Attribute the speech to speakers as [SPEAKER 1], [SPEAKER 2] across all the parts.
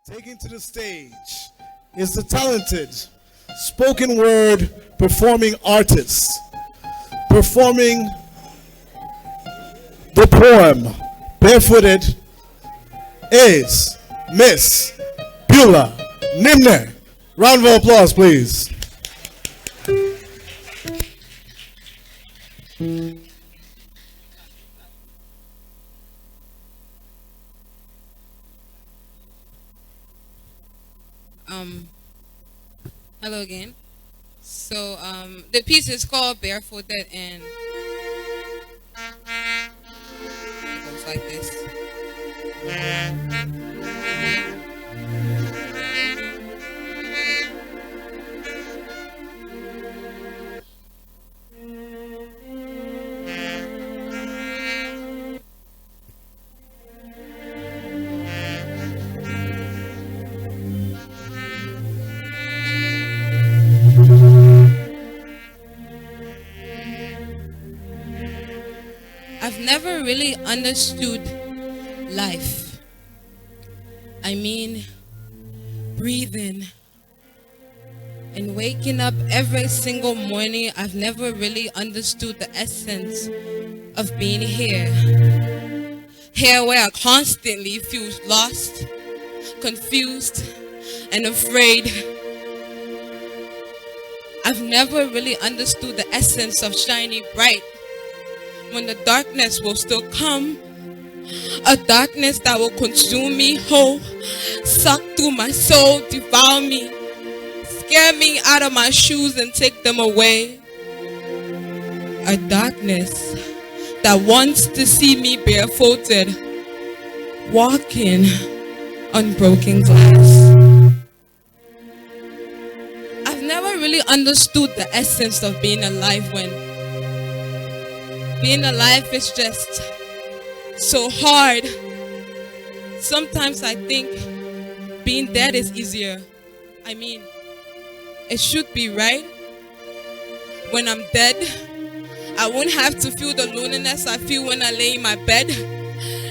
[SPEAKER 1] Taking to the stage is the talented spoken word performing artist, performing the poem Barefooted is Miss Beulah Nimner. Round of applause, please.
[SPEAKER 2] Hello again. So the piece is called Barefooted, and it goes like this. I've never really understood life. I mean, breathing and waking up every single morning. I've never really understood the essence of being here. Here where I constantly feel lost, confused, and afraid. I've never really understood the essence of shining bright when the darkness will still come, a darkness that will consume me whole, suck through my soul, devour me, scare me out of my shoes and take them away. A darkness that wants to see me barefooted, walking on broken glass. I've never really understood the essence of being alive when being alive is just so hard. Sometimes I think being dead is easier. I mean, it should be, right? When I'm dead, I won't have to feel the loneliness I feel when I lay in my bed,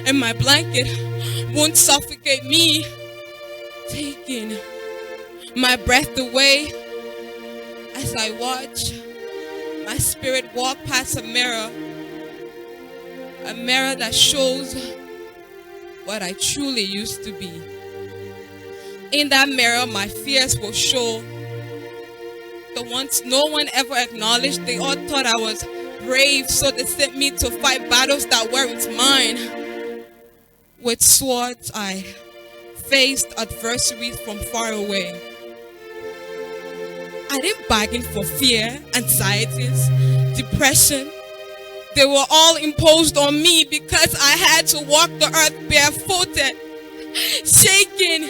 [SPEAKER 2] and my blanket won't suffocate me, taking my breath away as I watch my spirit walk past a mirror that shows what I truly used to be. In that mirror, my fears will show. The ones no one ever acknowledged, they all thought I was brave, so they sent me to fight battles that weren't mine. With swords, I faced adversaries from far away. I didn't bargain for fear, anxieties, depression. They were all imposed on me because I had to walk the earth barefooted, shaking,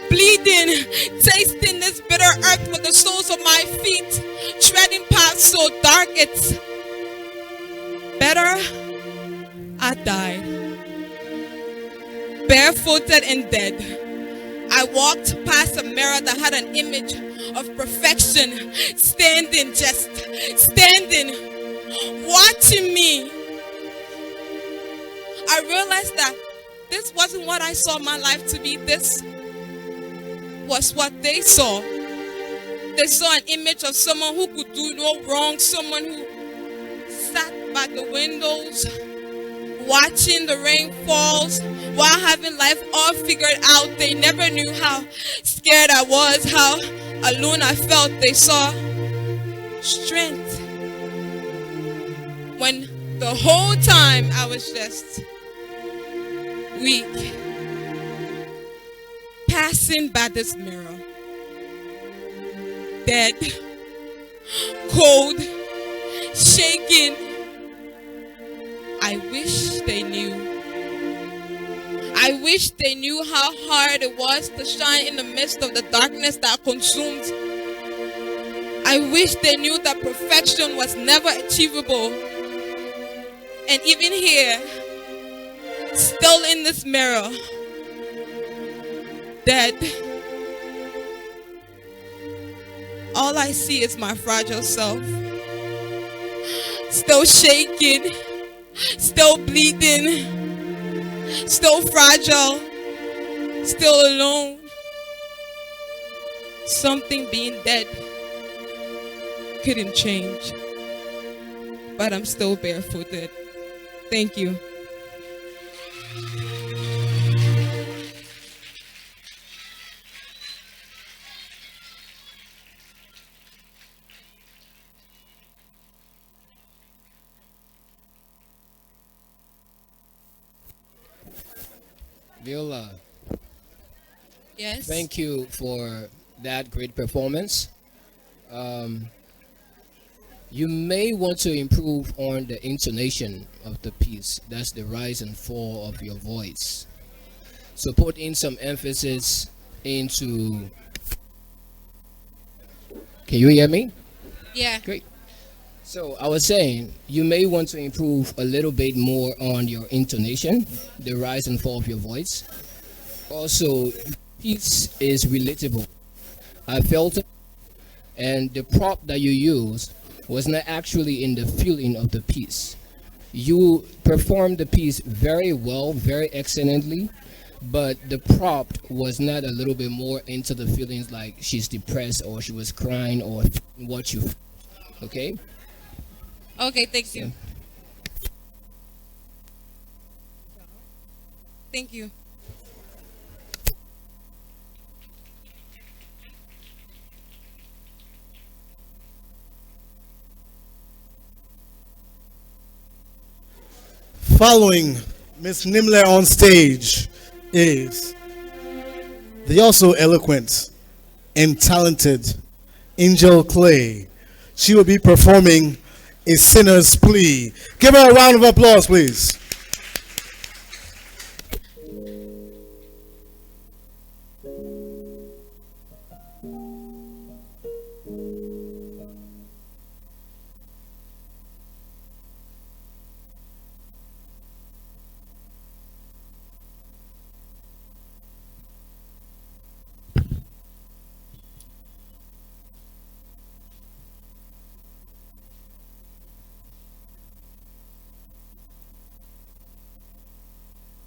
[SPEAKER 2] bleeding, tasting this bitter earth with the soles of my feet, treading paths so dark it's better I died. Barefooted and dead. I walked past a mirror that had an image of perfection, standing, watching me. I realized that this wasn't what I saw my life to be. This was what they saw. They saw an image of someone who could do no wrong, someone who sat by the windows, watching the rain falls while having life all figured out. They never knew how scared I was, how alone I felt. They saw strength when the whole time I was just weak. Passing by this mirror, dead, cold, shaking. I wish they knew. I wish they knew how hard it was to shine in the midst of the darkness that consumed. I wish they knew that perfection was never achievable. And even here, still in this mirror, dead, all I see is my fragile self. Still shaking, still bleeding, still fragile, still alone. something being dead couldn't change. But I'm still barefooted. Thank you.
[SPEAKER 3] Viola,
[SPEAKER 2] Yes?
[SPEAKER 3] thank you for that great performance. You may want to improve on the intonation of the piece. That's the rise and fall of your voice. So put in some emphasis into. Can you hear me?
[SPEAKER 2] Yeah.
[SPEAKER 3] Great. So I was saying you may want to improve a little bit more on your intonation, the rise and fall of your voice. Also, piece is relatable. I felt it, and the prop that you use was not actually in the feeling of the piece. You performed the piece very well, very excellently, but the prop was not a little bit more into the feelings like she's depressed or she was crying or what you. Okay?
[SPEAKER 2] Okay, thank you. Thank you.
[SPEAKER 1] Following Miss Nimle on stage is the also eloquent and talented Angel Clay. She will be performing A Sinner's Plea. Give her a round of applause, please.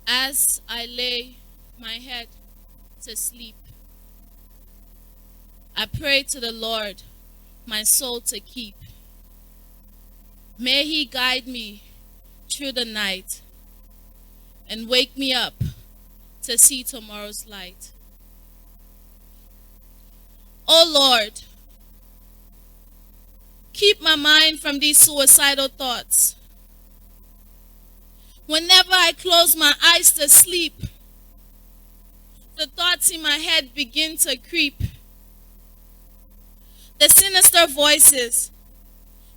[SPEAKER 4] As I lay my head to sleep, I pray to the Lord my soul to keep. May He guide me through the night and wake me up to see tomorrow's light. Oh Lord, keep my mind from these suicidal thoughts. Whenever I close my eyes to sleep, the thoughts in my head begin to creep. The sinister voices,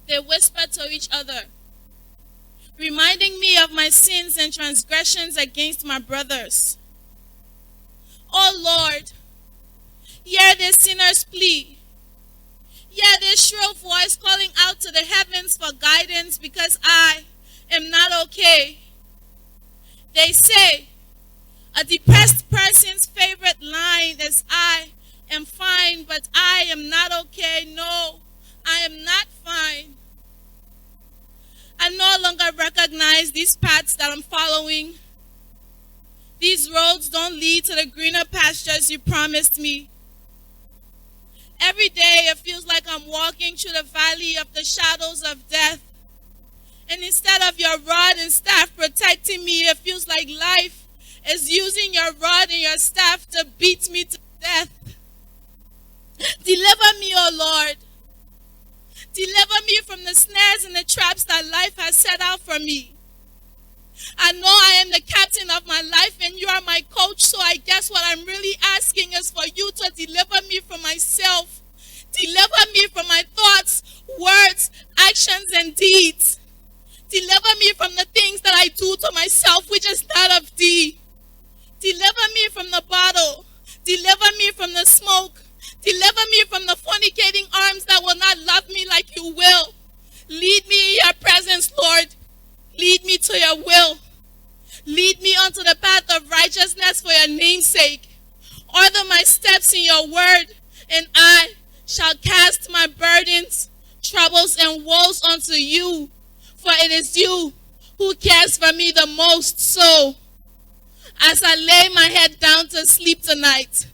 [SPEAKER 4] they whisper to each other, reminding me of my sins and transgressions against my brothers. Oh Lord, hear this sinner's plea. Hear this shrill voice calling out to the heavens for guidance because I am not okay. They say a depressed person's favorite line is I am fine, but I am not okay. No, I am not fine. I no longer recognize these paths that I'm following. These roads don't lead to the greener pastures you promised me. Every day it feels like I'm walking through the valley of the shadows of death. And instead of your rod and staff protecting me, it feels like life is using your rod and your staff to beat me to death. Deliver me, O Lord. Deliver me from the snares and the traps that life has set out for me. I know I am the captain of my life and you are my coach, so I guess what I'm really asking is for you to deliver me from myself. Deliver me from my thoughts, words, actions, and deeds. Deliver me from the things that I do to myself, which is not of thee. Deliver me from the bottle. Deliver me from the smoke. Deliver me from the fornicating arms that will not love me like you will. Lead me in your presence, Lord. Lead me to your will. Lead me onto the path of righteousness for your name's sake. Order my steps in your word, and I shall cast my burdens, troubles, and woes unto you. For it is you who cares for me the most. So, as I lay my head down to sleep tonight,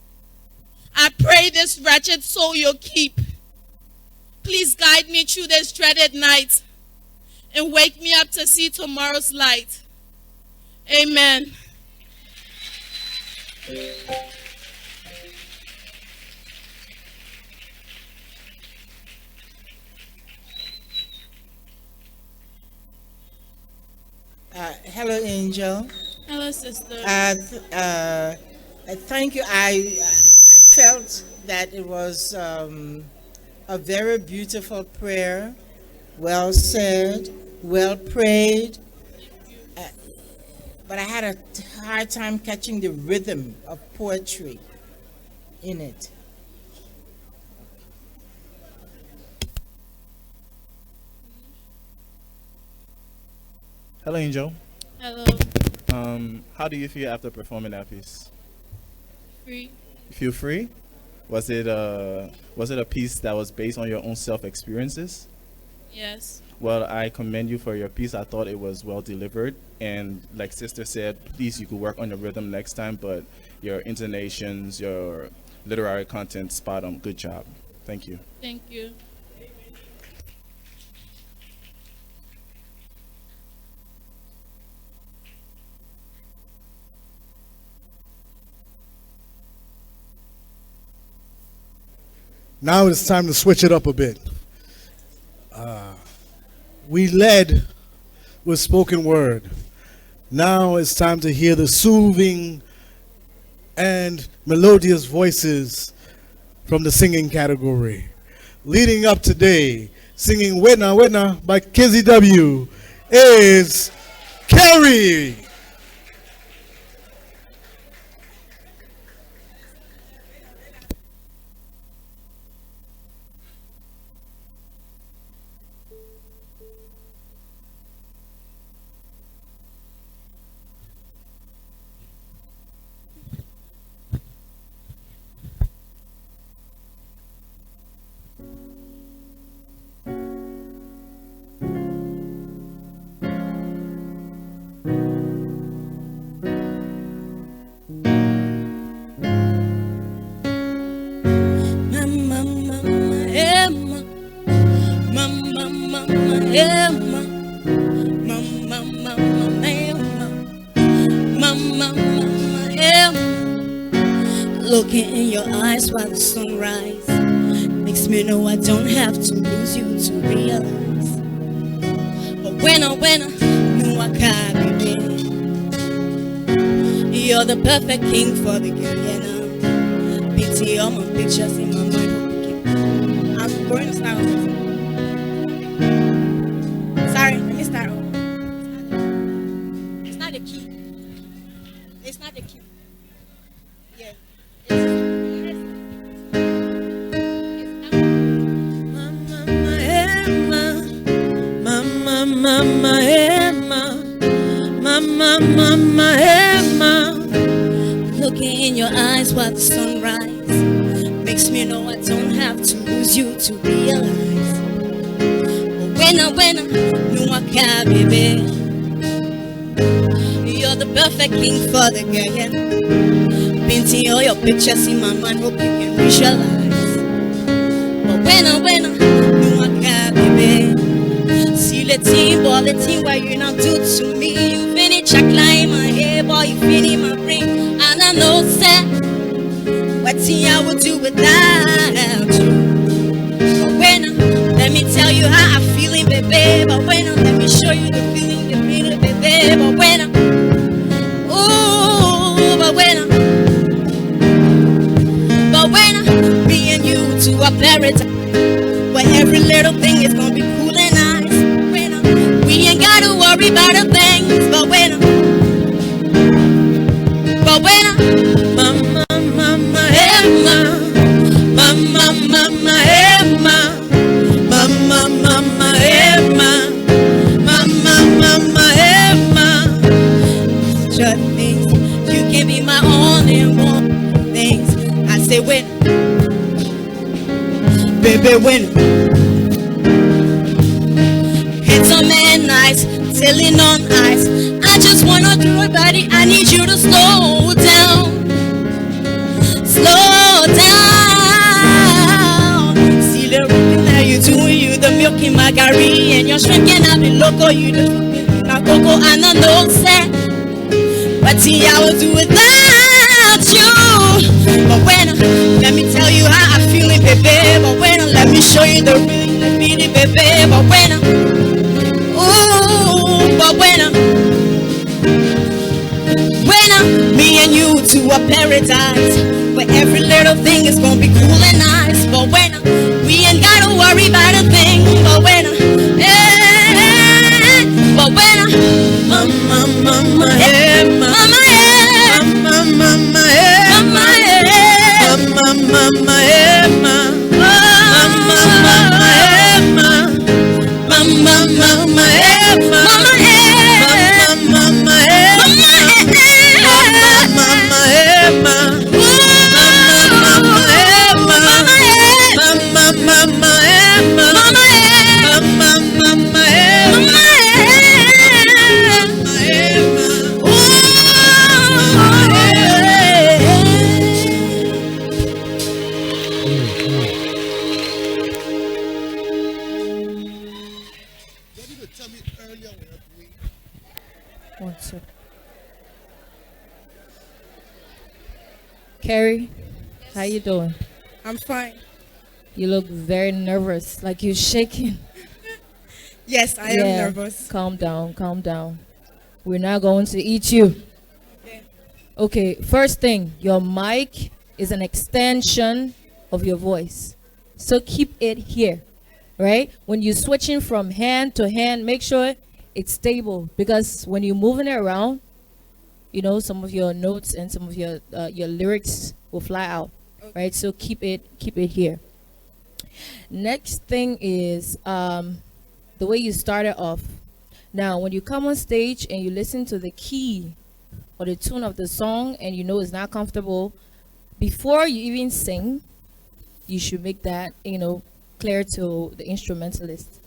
[SPEAKER 4] I pray this wretched soul you'll keep. Please guide me through this dreaded night and wake me up to see tomorrow's light. Amen.
[SPEAKER 5] Hello, Angel.
[SPEAKER 4] Hello, sister.
[SPEAKER 5] Thank you. I felt that it was a very beautiful prayer, well said, well prayed. But I had a hard time catching the rhythm of poetry in it.
[SPEAKER 6] Hello, Angel.
[SPEAKER 4] Hello.
[SPEAKER 6] How do you feel after performing that piece?
[SPEAKER 4] Free.
[SPEAKER 6] You feel free? Was it a piece that was based on your own self-experiences?
[SPEAKER 4] Yes.
[SPEAKER 6] Well, I commend you for your piece. I thought it was well delivered. And like Sister said, please, you could work on the rhythm next time, but your intonations, your literary content, spot on. Good job. Thank you.
[SPEAKER 4] Thank you.
[SPEAKER 1] Now it's time to switch it up a bit. We led with spoken word. Now it's time to hear the soothing and melodious voices from the singing category. Leading up today, singing Wetna Wetna by Kizzy W. is Kerry.
[SPEAKER 7] Looking in your eyes while the sun rises makes me know I don't have to lose you to realize. But when I know I can't be there, you're the perfect king for the girl, and I'm pity all my pictures in my mind. I'm going to start over. Sorry, let me start over. It's not the key. It's not the key. Yeah. Mama, Emma. Looking in your eyes while the sun rises makes me know I don't have to lose you to realize. But when I know I can't be there, you're the perfect king for the girl, yeah. Painting all your pictures in my mind, hope you can visualize. But when I know I can't be there, see the team, boy, the team why you not do to me. You finish a climb my hair, boy, you finish my brain. And I know, sir, what thing I would do without you. But when let me tell you how I'm feeling, baby. But when let me show you the feeling, baby. But when ooh, but when me and you to a paradise where every little thing is gonna be cool and nice. We ain't gotta worry about a things, but when mama, Emma, mama, Emma, mama, Emma, mama, Emma. Just things, you can be my only one things. I say when, baby, when. It's a man nice, sailing on ice. I just wanna do it, buddy. I need you to slow down. Slow down. Gary and your shrimp can have the loco. You just na coco and a no set. But see, I will do without you. But when let me tell you how I feel it, baby. But when let me show you the feeling, baby. But when ooh, but when me and you to a paradise where every little thing is gonna be cool and nice. But when we ain't gotta worry about a thing. But when but when mama, mama, yeah, mama, yeah, mama, mama, yeah, mama, yeah, mama, mama, yeah, mama, mama, mama, yeah, mama, yeah, mama, yeah,
[SPEAKER 8] Kerry, how you doing?
[SPEAKER 2] I'm fine.
[SPEAKER 8] You look very nervous, like you're shaking.
[SPEAKER 2] Yes, I am nervous.
[SPEAKER 8] Calm down, calm down. We're not going to eat you. Okay, first thing, your mic is an extension of your voice. So keep it here, right? When you're switching from hand to hand, make sure it's stable, because when you're moving it around, you know, some of your notes and some of your lyrics will fly out, right? So keep it here. Next thing is the way you started off. Now, when you come on stage and you listen to the key or the tune of the song and you know it's not comfortable, before you even sing, you should make that, you know, clear to the instrumentalist.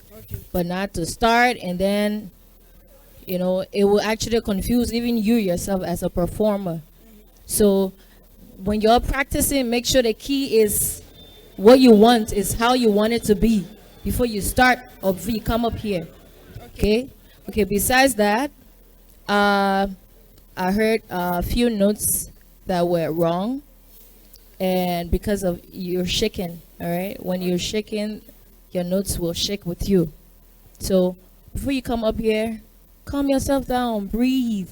[SPEAKER 8] But not to start and then, you know, it will actually confuse even you yourself as a performer. So when you're practicing, make sure the key is what you want, is how you want it to be before you start or before you come up here. Okay? Okay, besides that, I heard a few notes that were wrong, and because of you're shaking, all right? When you're shaking, your notes will shake with you. So before you come up here, calm yourself down, breathe,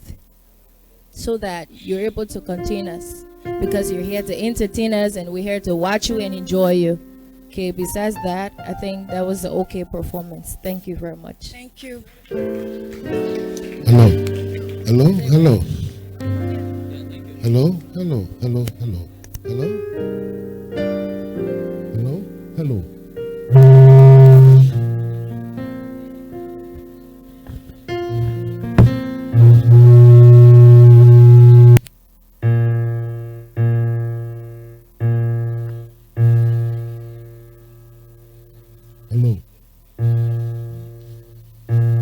[SPEAKER 8] so that you're able to contain us, because you're here to entertain us and we're here to watch you and enjoy you. Okay, besides that, I think that was an okay performance. Thank you very much.
[SPEAKER 2] Thank you.
[SPEAKER 9] Hello. Hello. Hello. Hello. Hello. Hello. Hello. Hello. Hello. Hello. Hello.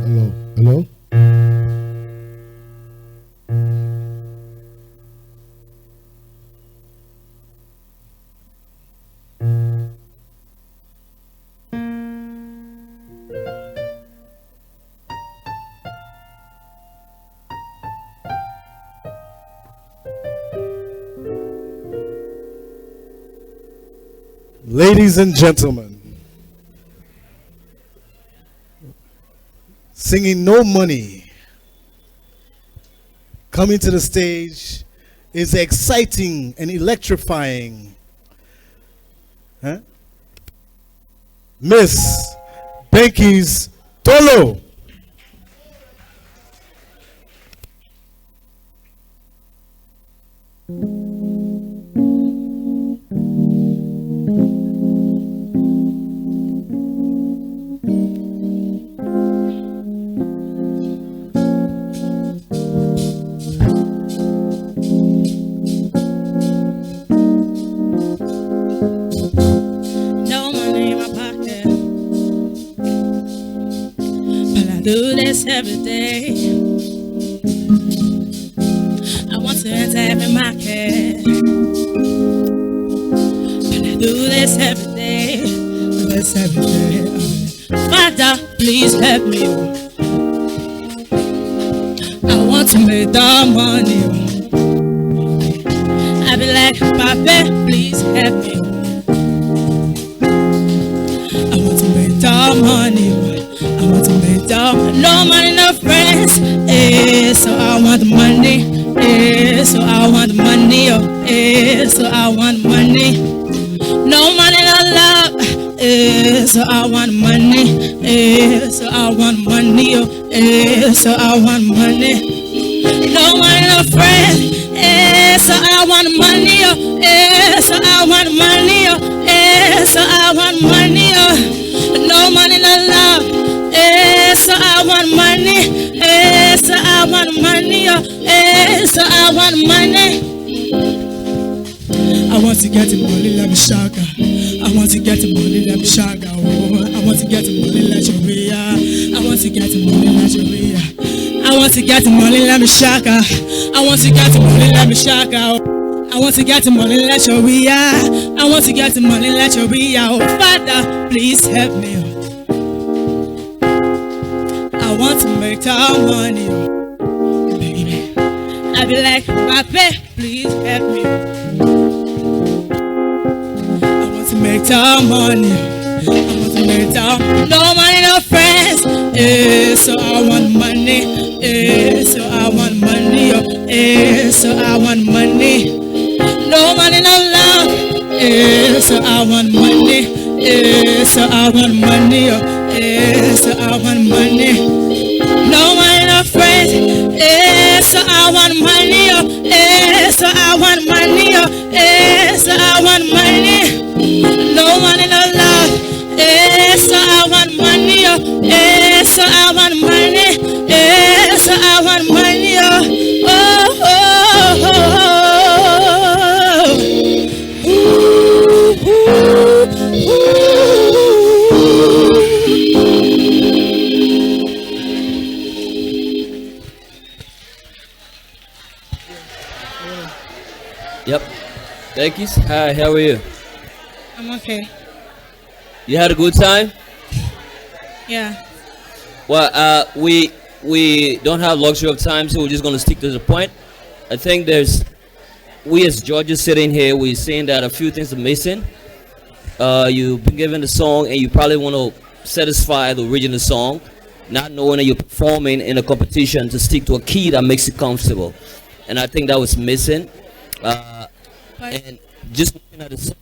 [SPEAKER 9] Hello. Hello.
[SPEAKER 1] Ladies and gentlemen, singing No Money, coming to the stage is exciting and electrifying. Huh? Miss Becky's Dolo.
[SPEAKER 7] No money in my pocket, but I do this every day. I want to enter every market, but I do this every day. This every day. Father, please help me. I want to make the money. I be like, Papa, please help me. I want to make the money. I want to make the money. No money, no friends. So I want money. So I want money. So I want money. No money, no love. So I want money. So I want money. So I want money. No money, no friends. So I want money. So I want money. So I want money. No money, no love. So I want money. So I want money. So I want money. I want to get the money, let me shaka. I want to get the money, let me shaka. Oh, I want to get the money, let you be. I want to get the money, let you be. I want to get the money, let me shaka. I want to get the money, let me shaka. I want to get the money, let you be. I want to get the money, let you be. Oh, Father, please help me. I want to make the money, baby. I be like, Papa, please help me. I want to make the money. I want to make the no money, no friends. So I want money. So I want money. So I want money. No money, no love. So I want money. So I want money. So I want money. No money, no friends. So I want money. So I want money. So I want money. No money, no love. So I want money. So I want money. So I want money. Oh, oh, oh, oh. Ooh, ooh, ooh.
[SPEAKER 10] Yep. Thank you. Hi, how are you?
[SPEAKER 7] I'm okay.
[SPEAKER 10] You had a good time?
[SPEAKER 7] Yeah.
[SPEAKER 10] Well, we don't have luxury of time, so we're just going to stick to the point. I think we as judges sitting here, we're seeing that a few things are missing. You've been given the song, and you probably want to satisfy the original song, not knowing that you're performing in a competition to stick to a key that makes you comfortable. And I think that was missing. And just looking at the song,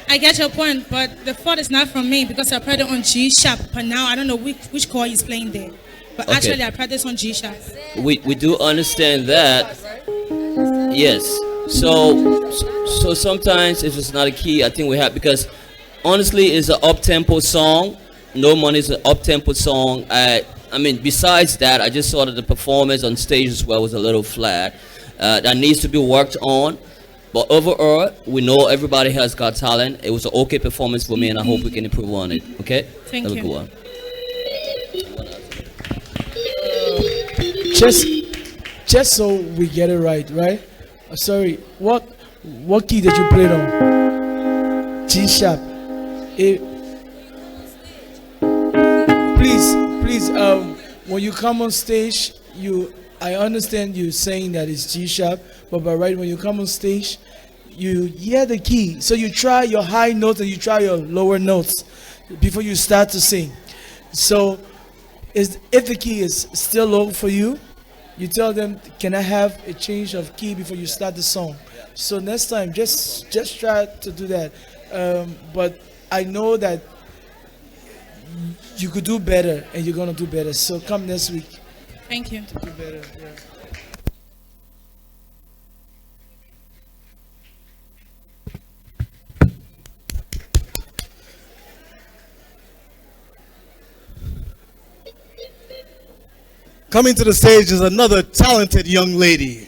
[SPEAKER 7] I get your point, but the fault is not from me because I practiced on G sharp. But now I don't know which chord he's playing there. But
[SPEAKER 10] Okay.
[SPEAKER 7] actually, I practiced on G sharp.
[SPEAKER 10] we do understand that. Yes. So sometimes if it's not a key, I think we have, because honestly, it's an up-tempo song. No Money is an up-tempo song. I mean, besides that, I just saw that the performance on stage as well was a little flat. That needs to be worked on. But overall, we know everybody has got talent. It was an okay performance for me, and I hope we can improve on it. Okay?
[SPEAKER 7] Thank
[SPEAKER 10] Have a
[SPEAKER 7] you.
[SPEAKER 10] good one.
[SPEAKER 11] Just so we get it right? Sorry, what key did you play on? G sharp. Please, when you come on stage, I understand you saying that it's G sharp, but by right, when you come on stage, you hear the key. So you try your high notes and you try your lower notes before you start to sing. So if the key is still low for you, you tell them, can I have a change of key before you start the song? So next time, just try to do that. But I know that you could do better, and you're gonna do better. So come next week.
[SPEAKER 7] Thank you.
[SPEAKER 11] Do better. Yeah.
[SPEAKER 1] Coming to the stage is another talented young lady.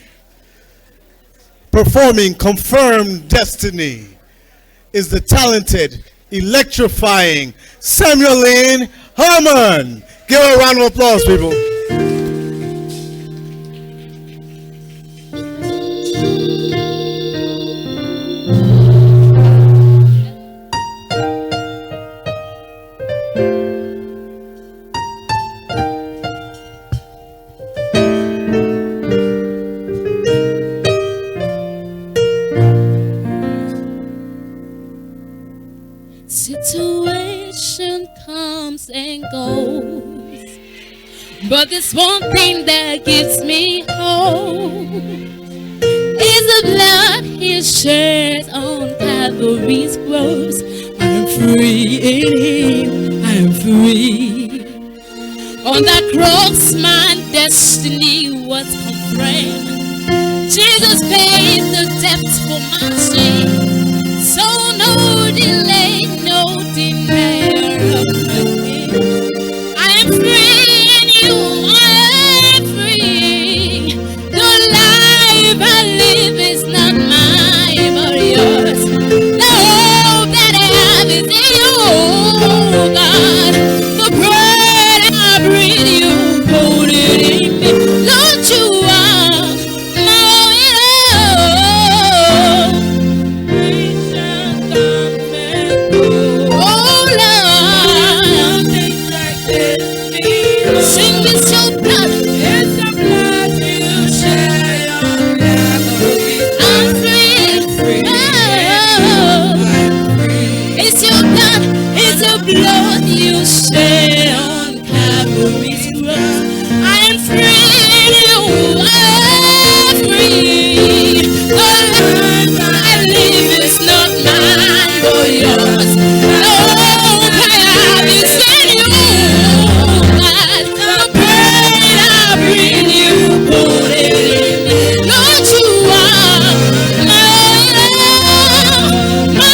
[SPEAKER 1] Performing Confirmed Destiny is the talented, electrifying Samueline Harmon. Give her a round of applause, people.
[SPEAKER 2] But there's one thing that gives me hope is the blood He shed on Calvary's cross. I am free in Him. I am free. On that cross, my destiny was confirmed. Jesus paid the debt for my sin. So no delay, no denial of my sin. I am free in You. I am free. The life I live is not mine but Yours. The hope that I have is in You, God. The bread I breathe, You put it in me. Lord, You are my all. Praise and confess. Oh Lord, sing this your blood. It's the blood You shed on Calvary. I'm free. It's your blood. It's the blood You shed on Calvary's cross. I am free in You. I am free. The life I live is not mine but Yours. No hope I have is in You, God. The bread I breathe, You put it in me. Lord, You are my all, my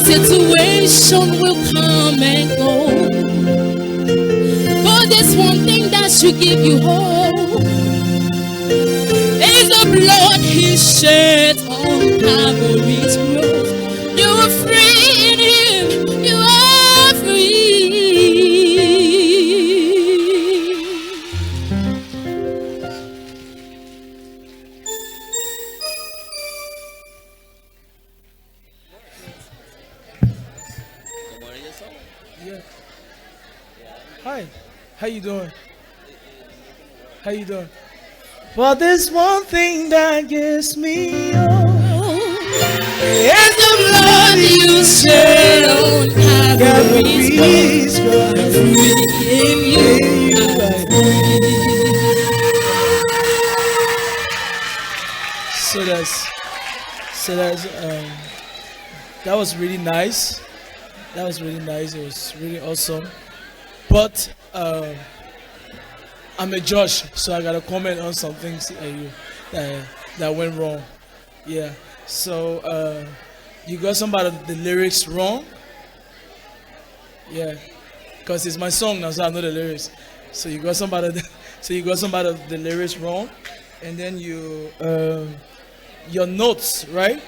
[SPEAKER 2] situation will come and go, but there's one thing that should give you hope. It's the blood He shed on Calvary's cross. You are free in Him. You are free.
[SPEAKER 11] Yeah. Hi. How you doing? How you doing? Well, there's one thing that gets me on. It's the blood You shed on Calvary's cross. In You I'm free. So that's that was really nice. That was really nice. It was really awesome. But I'm a judge, so I gotta comment on some things that went wrong. Yeah. So you got some of the lyrics wrong. Yeah, because it's my song now, so I know the lyrics. So you got some of the lyrics wrong, and then your notes, right?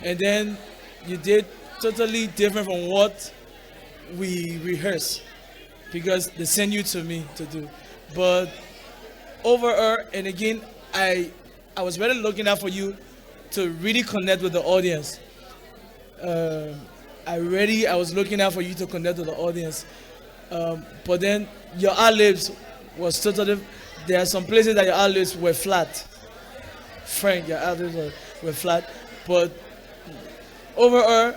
[SPEAKER 11] And then you did totally different from what we rehearsed, because they send you to me to do. But overall, and again, I was really looking out for you to really connect with the audience. I was looking out for you to connect with the audience. But then your ad-libs was totally, there are some places that your ad-libs were flat. Frank, your ad-libs were flat. But overall,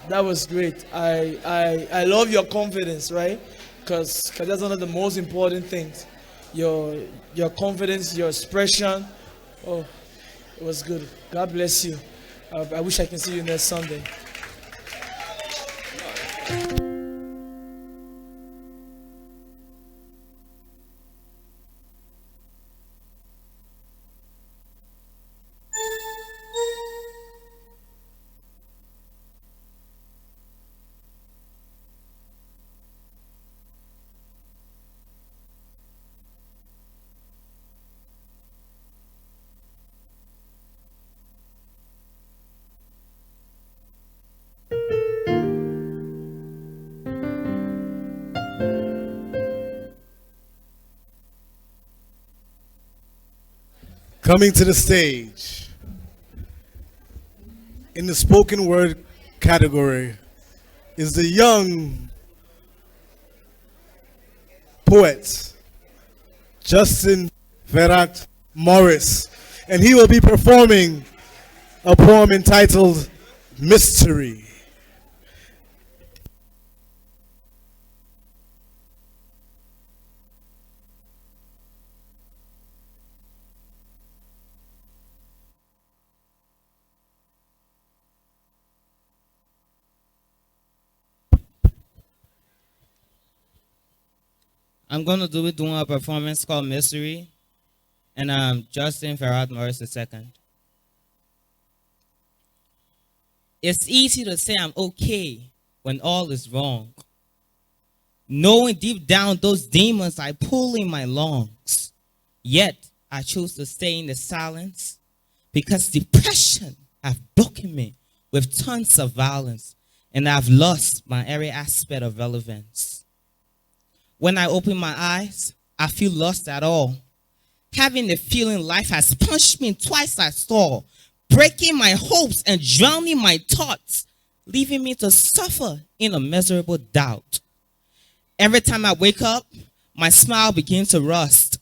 [SPEAKER 11] that was great. I love your confidence, right? Because that's one of the most important things. Your confidence, your expression. Oh, it was good. God bless you. I wish I can see you next Sunday.
[SPEAKER 1] Coming to the stage in the spoken word category is the young poet Justin Verat Morris, and he will be performing a poem entitled Mystery.
[SPEAKER 12] I'm going to do it doing a performance called Mystery, and I'm Justin Farad Morris II. It's easy to say I'm okay when all is wrong, knowing deep down those demons I pull in my lungs. Yet I choose to stay in the silence because depression have broken me with tons of violence, and I've lost my every aspect of relevance. When I open my eyes, I feel lost at all, having the feeling life has punched me twice I saw, breaking my hopes and drowning my thoughts, leaving me to suffer in a miserable doubt. Every time I wake up, my smile begins to rust,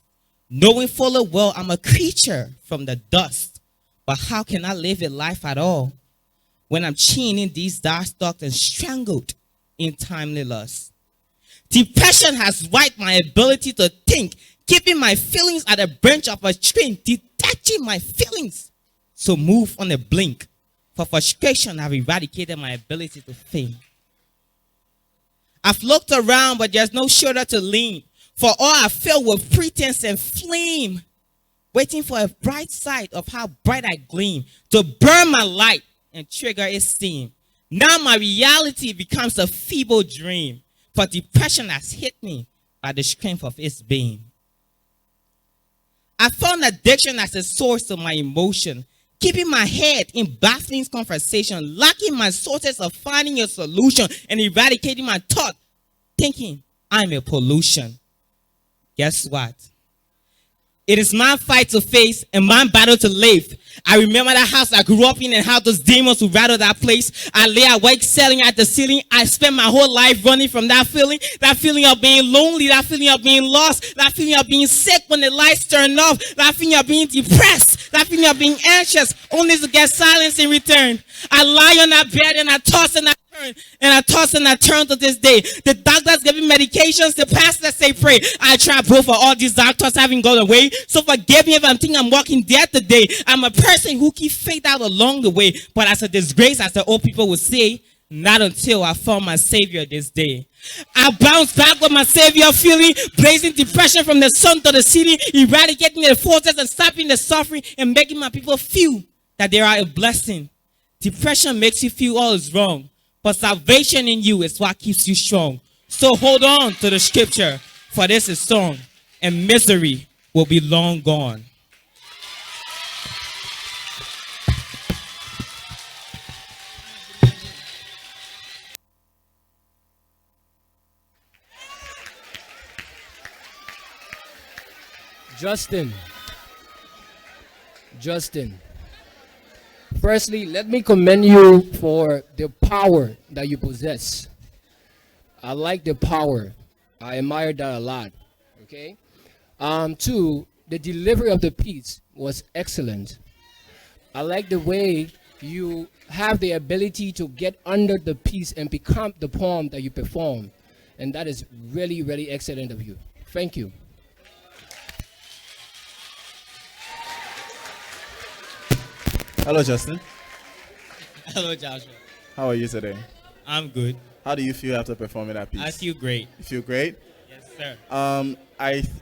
[SPEAKER 12] knowing full well I'm a creature from the dust. But how can I live a life at all when I'm chained in these dark thoughts and strangled in timely lust? Depression has wiped my ability to think, keeping my feelings at the branch of a tree, detaching my feelings to move on a blink. For frustration, I've eradicated my ability to think. I've looked around, but there's no shoulder to lean. For all I feel with pretense and flame, waiting for a bright side of how bright I gleam, to burn my light and trigger its steam. Now my reality becomes a feeble dream, for depression has hit me by the strength of its beam. I found addiction as a source of my emotion, keeping my head in baffling conversation, lacking my sources of finding a solution, and eradicating my thought, thinking I'm a pollution. Guess what? It is my fight to face and my battle to live. I remember that house I grew up in and how those demons would rattle that place. I lay awake staring at the ceiling. I spent my whole life running from that feeling of being lonely, that feeling of being lost, that feeling of being sick when the lights turn off, that feeling of being depressed, that feeling of being anxious, only to get silence in return. I lie on that bed and I toss and I turn, and I toss and I turn to this day. The doctors giving medications, the pastors say pray. I try both for all these doctors haven't gone away. So forgive me if I'm thinking I'm walking dead today. I'm a person who keeps faith out along the way. But as a disgrace, as the old people would say, Not until I found my Savior this day. I bounced back with my Savior feeling, blazing depression from the sun to the city, eradicating the forces and stopping the suffering and making my people feel that they are a blessing. Depression makes you feel all is wrong, but salvation in you is what keeps you strong. So hold on to the scripture, for this is song, and misery will be long gone.
[SPEAKER 3] Justin, firstly, let me commend you for the power that you possess. I like the power. I admire that a lot. Okay. Two, the delivery of the piece was excellent. I like the way you have the ability to get under the piece and become the poem that you perform. And that is really, really excellent of you. Thank you.
[SPEAKER 6] Hello, Justin.
[SPEAKER 12] Hello, Joshua.
[SPEAKER 6] How are you today?
[SPEAKER 12] I'm good.
[SPEAKER 6] How do you feel after performing that piece?
[SPEAKER 12] I feel great.
[SPEAKER 6] You feel great?
[SPEAKER 12] Yes, sir.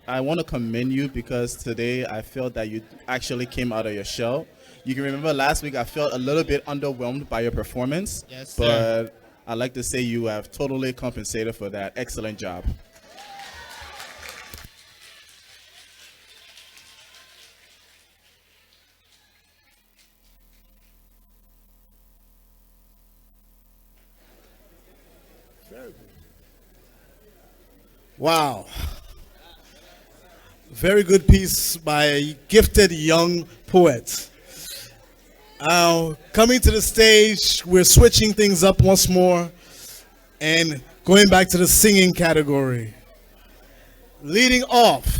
[SPEAKER 6] I want to commend you because today I felt that you actually came out of your shell. You can remember last week I felt a little bit underwhelmed by your performance.
[SPEAKER 12] Yes, sir.
[SPEAKER 6] But I'd like to say you have totally compensated for that. Excellent job.
[SPEAKER 1] Wow. Very good piece by a gifted young poet. Coming to the stage, we're switching things up once more and going back to the singing category. Leading off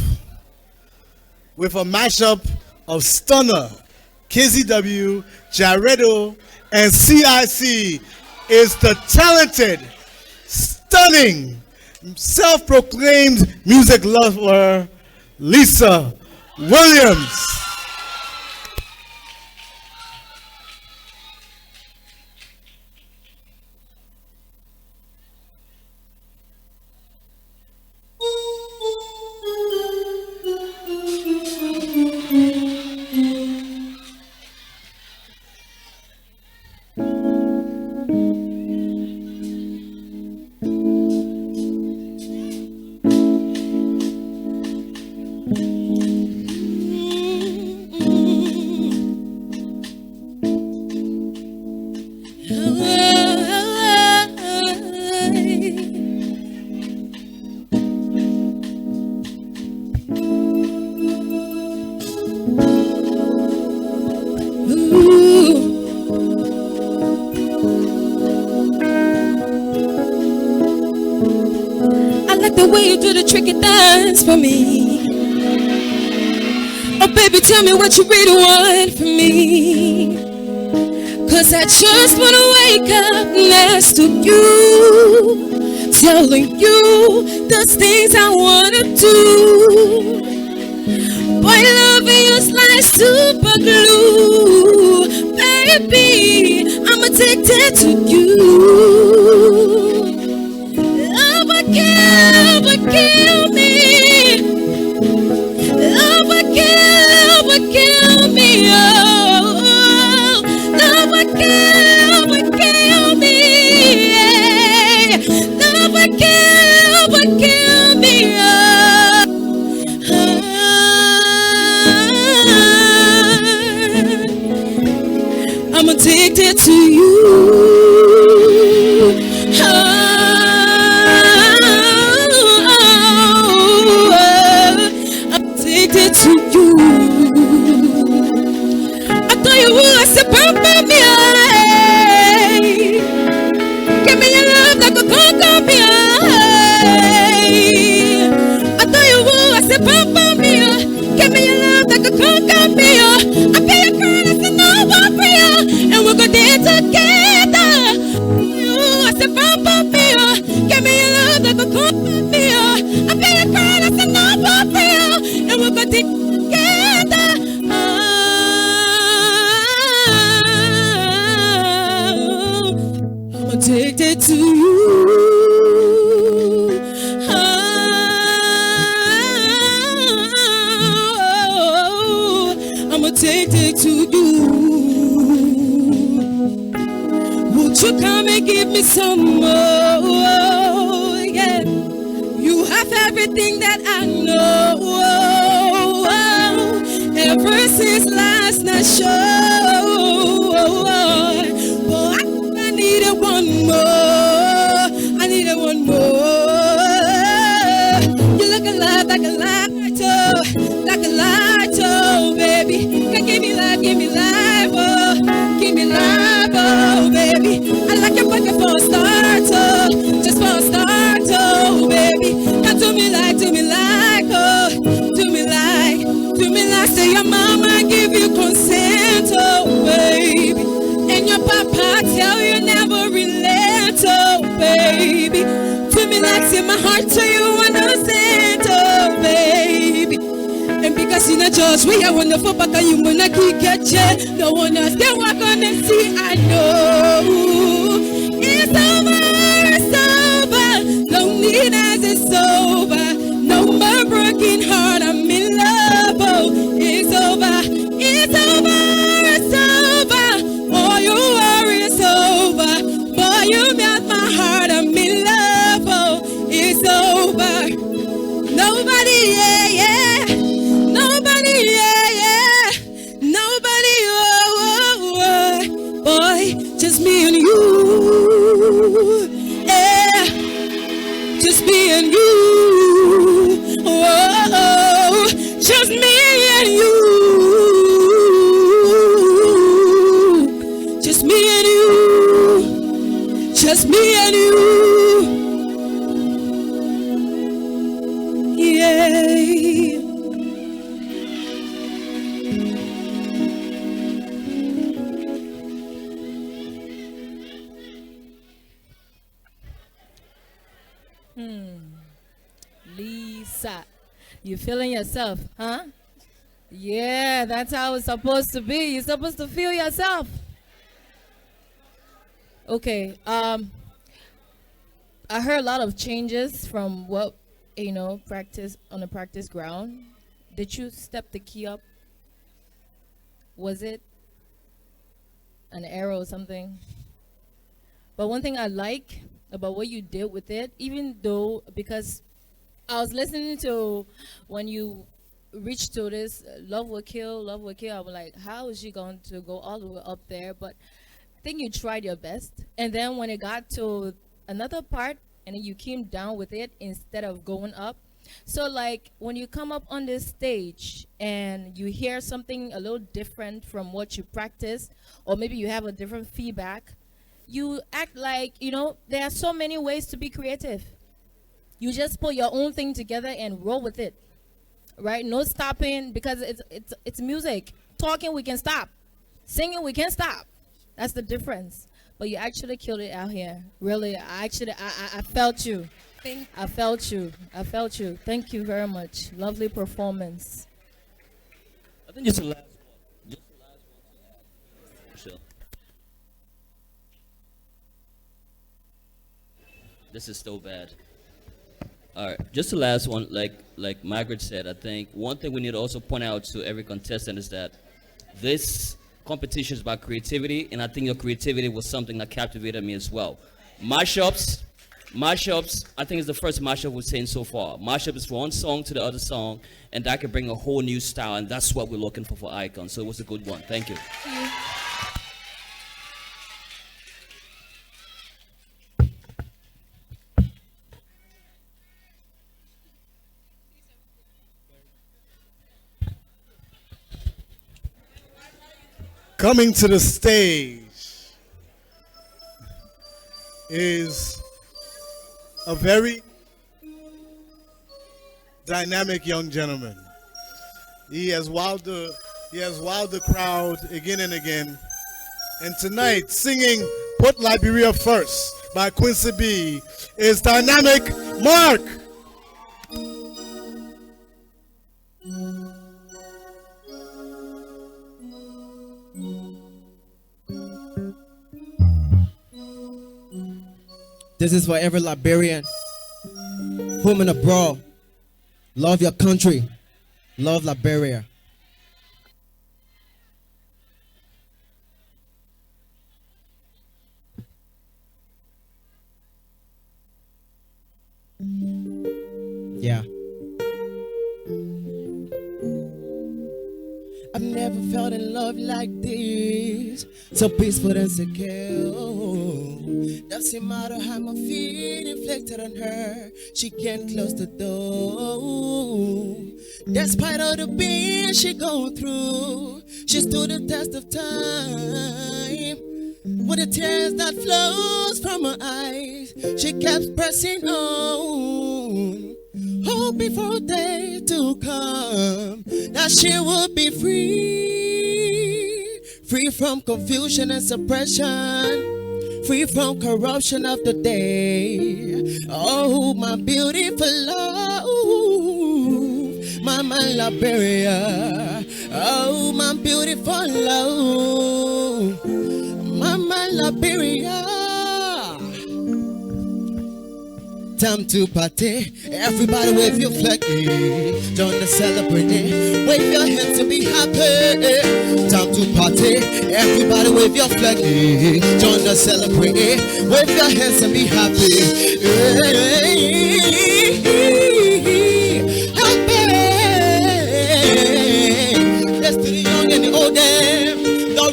[SPEAKER 1] with a mashup of Stunner, KZW, Jaredo, and CIC is the talented, stunning, self-proclaimed music lover, Lisa Williams.
[SPEAKER 2] For me, oh baby, tell me what you really want from me, 'cause I just wanna wake up next to you, telling you those things I wanna do. Boy, loving you's like super glue, baby, I'm addicted to you. Love would kill me. Love would kill me, oh, love would kill me, yeah. Love would kill me, oh. I'm addicted to you. To you, I thought you was a pamper me, give me your love like a conquer me. I thought you was a pamper me, give me your love like a conquer me. I be a girl that's a no one for you, and we're gonna dance together. You was a pamper me, give me your love like a conquer me. I be a girl that's a no one for you, and we're gonna dance together. I'm addicted won't you come and give me some more? Yeah, you have everything that I know. Ever since last night show, boy, I needed one more. I needed one more. You look alive like a light, oh, like a light, oh, baby. Can give me life, oh, give me life, oh, baby. I like your bucket for a start, oh, just for a start, oh, baby. Now do me like, oh, do me like, say your mama give you consent, oh, baby. And your papa tell you never relent, oh, baby. Do me like, say my heart to you understand, oh, baby. And because you're not judge, we are wonderful, but you wanna keep catching. No one else can walk on and see, I know. It's over, loneliness is over. No more broken heart, I'm in love, oh. It's over, all your worries over. Boy, you melt my heart, I'm in love, oh. It's over. Nobody, yeah. Nobody, yeah. Nobody, oh. Boy, just me and you, yeah. Just me and you, oh. Just me and you. Just me and you. Just me and you. Yeah.
[SPEAKER 8] Lisa, you feeling yourself, huh? Yeah, that's how it's supposed to be. You're supposed to feel yourself. Okay, I heard a lot of changes from what, practice on the practice ground. Did you step the key up? Was it an arrow or something? But one thing I like about what you did with it, even though, because I was listening to when you reached to this love will kill, I'm like, how is she going to go all the way up there? But I think you tried your best. And then when it got to another part, and then you came down with it instead of going up. So like when you come up on this stage and you hear something a little different from what you practice, or maybe you have a different feedback, you act like, there are so many ways to be creative. You just put your own thing together and roll with it, right? No stopping, because it's music. Talking, we can stop. Singing, we can stop. That's the difference. But you actually killed it out here. Really, I felt you. I felt you. Thank you very much. Lovely performance.
[SPEAKER 10] I think just the last one. Sure. This is so bad. All right, just the last one. Like Margaret said, I think one thing we need to also point out to every contestant is that this competition is about creativity, and I think your creativity was something that captivated me as well. Mashups, I think it's the first mashup we've seen so far. Mashup is from one song to the other song, and that can bring a whole new style, and that's what we're looking for Icon. So it was a good one. Thank you.
[SPEAKER 1] Coming to the stage is a very dynamic young gentleman. He has wowed the crowd again and again. And tonight, singing Put Liberia First by Quincy B is Dynamic Mark.
[SPEAKER 13] This is for every Liberian, home and abroad. Love your country. Love Liberia. Yeah. I've never felt in love like this, so peaceful and secure. Doesn't matter how my feet inflicted on her, she can't close the door. Despite all the pain she go through, she stood the test of time. With the tears that flows from her eyes, she kept pressing on. Hoping for a day to come that she would be free, free from confusion and suppression, free from corruption of the day. Oh, my beautiful love, my Liberia. Oh, my beautiful love, my Liberia. Time to party, everybody wave your flag, join the celebrate, wave your hands and be happy. Time to party, everybody wave your flag, join the celebrate, wave your hands and be happy. Happy. Let's do the young and the old, the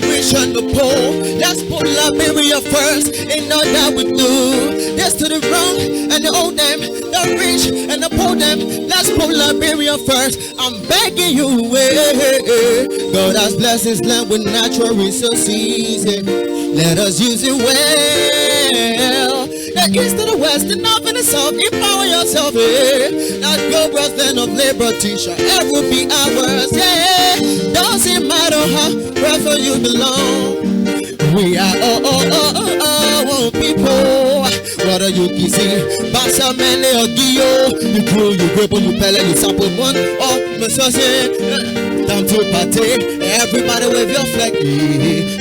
[SPEAKER 13] rich and the poor. Let's put Liberia first in all that we do. Let's to the wrong and the old them, the rich and the poor them. Let's put Liberia first. I'm begging you, God has blessed this land with natural resources. Let us use it well. The east to the west, the north and the south, empower yourself. That glorious land of liberty shall ever be ours. Doesn't matter how wherever you belong. We are all people. What are you kissing? Basa mele ogio. You grow, you grip, you pele, you sample one. Oh, Messiah. Time to party. Everybody wave your flag.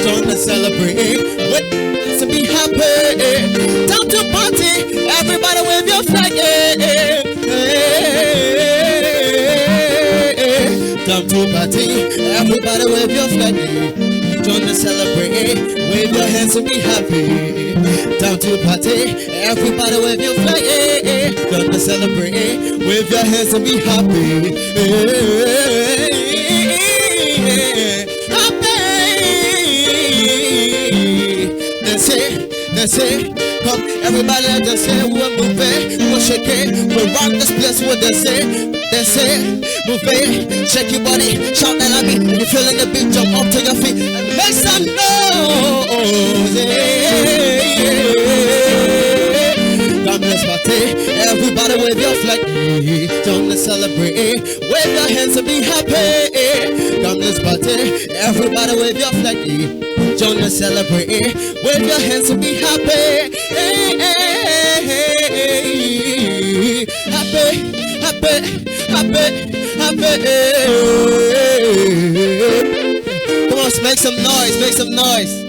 [SPEAKER 13] Time to celebrate. Let's be happy. Time to party. Everybody wave your flag. Time to party. Everybody wave your flag. Join the celebrate, wave your hands and be happy. Time to party, everybody wave your flag. Join the celebrate, wave your hands and be happy. Happy. That's it. Come, everybody, let's say we're moving, we're shaking, we'll rock this place. What they say, move it, shake your body, shout that at me. If you're feeling the beat, jump up to your feet and make some noise. God bless party, everybody wave your flag, join the celebrate, wave your hands and be happy. God bless party, everybody wave your flag, join the celebrate, wave your hands and be happy. Happy. Come on, make some noise, make some noise.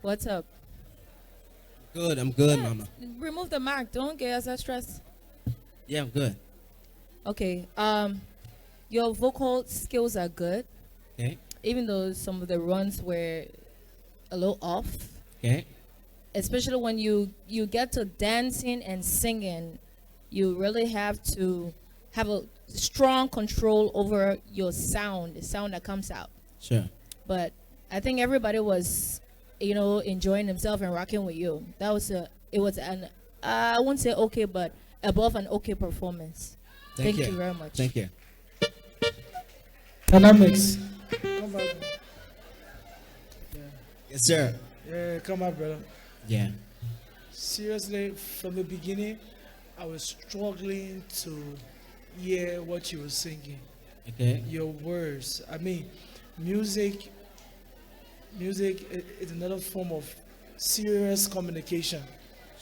[SPEAKER 8] What's up?
[SPEAKER 13] Good, I'm good, Mama.
[SPEAKER 8] Remove the mark. Don't get us that stress.
[SPEAKER 13] Yeah, I'm good.
[SPEAKER 8] Okay. Your vocal skills are good.
[SPEAKER 13] Okay.
[SPEAKER 8] Even though some of the runs were a little off.
[SPEAKER 13] Okay.
[SPEAKER 8] Especially when you get to dancing and singing, you really have to have a strong control over your sound, the sound that comes out.
[SPEAKER 13] Sure.
[SPEAKER 8] But I think everybody was, enjoying themselves and rocking with you. It was an, I won't say okay, but above an okay performance. Thank you very much.
[SPEAKER 13] Thank you.
[SPEAKER 11] Dynamics. Come back. Yeah.
[SPEAKER 13] Yes, sir.
[SPEAKER 11] Yeah, come up, brother.
[SPEAKER 13] Yeah.
[SPEAKER 11] Seriously, from the beginning, I was struggling to hear what you were singing.
[SPEAKER 13] Okay.
[SPEAKER 11] Your words. I mean, music is another form of serious communication.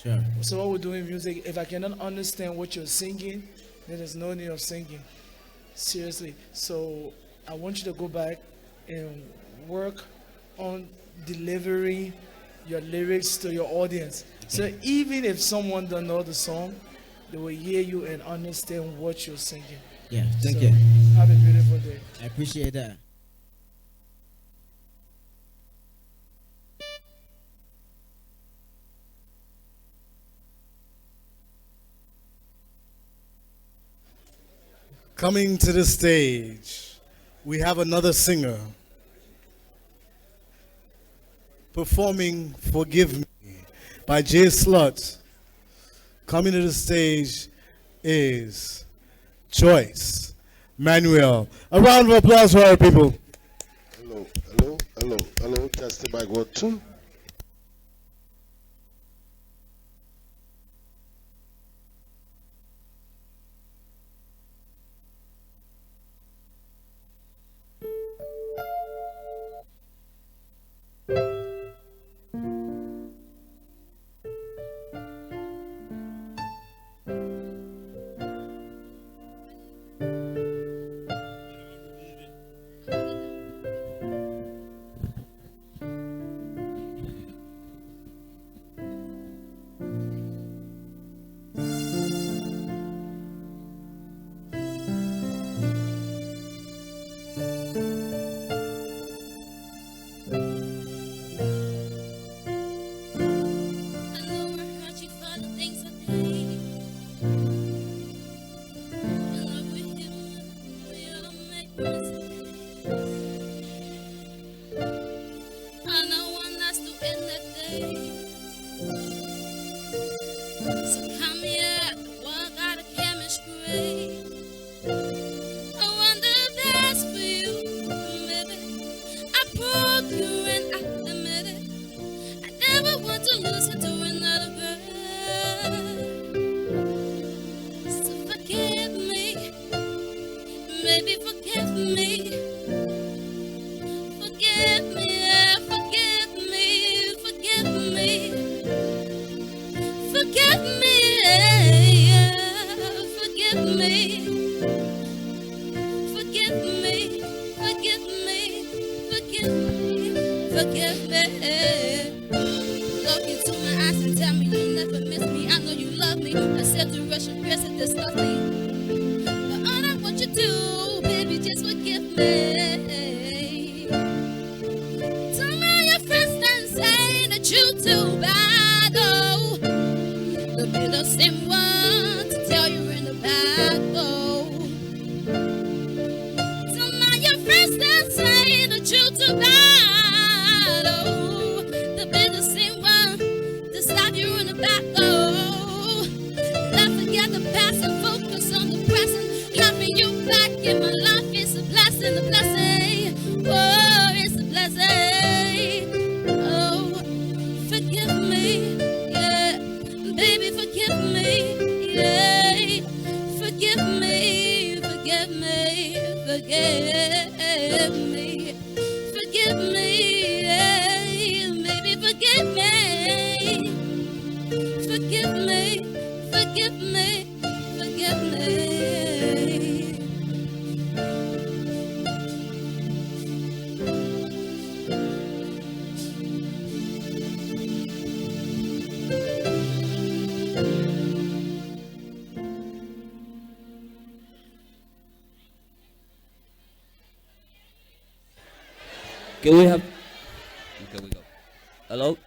[SPEAKER 13] Sure.
[SPEAKER 11] So what we're doing in music, if I cannot understand what you're singing, then there's no need of singing. Seriously. So I want you to go back and work on delivering your lyrics to your audience. Okay. So even if someone don't know the song, they will hear you and understand what you're singing.
[SPEAKER 14] Yeah, thank
[SPEAKER 11] So,
[SPEAKER 14] you.
[SPEAKER 11] Have a beautiful day.
[SPEAKER 14] I appreciate that.
[SPEAKER 1] Coming to the stage, we have another singer performing Forgive Me by Jay Slut. Coming to the stage is Joyce Manuel. A round of applause for our people.
[SPEAKER 9] Hello, hello, hello, hello. Testing mic 1, 2.
[SPEAKER 10] Can we have? Okay, we go. Hello,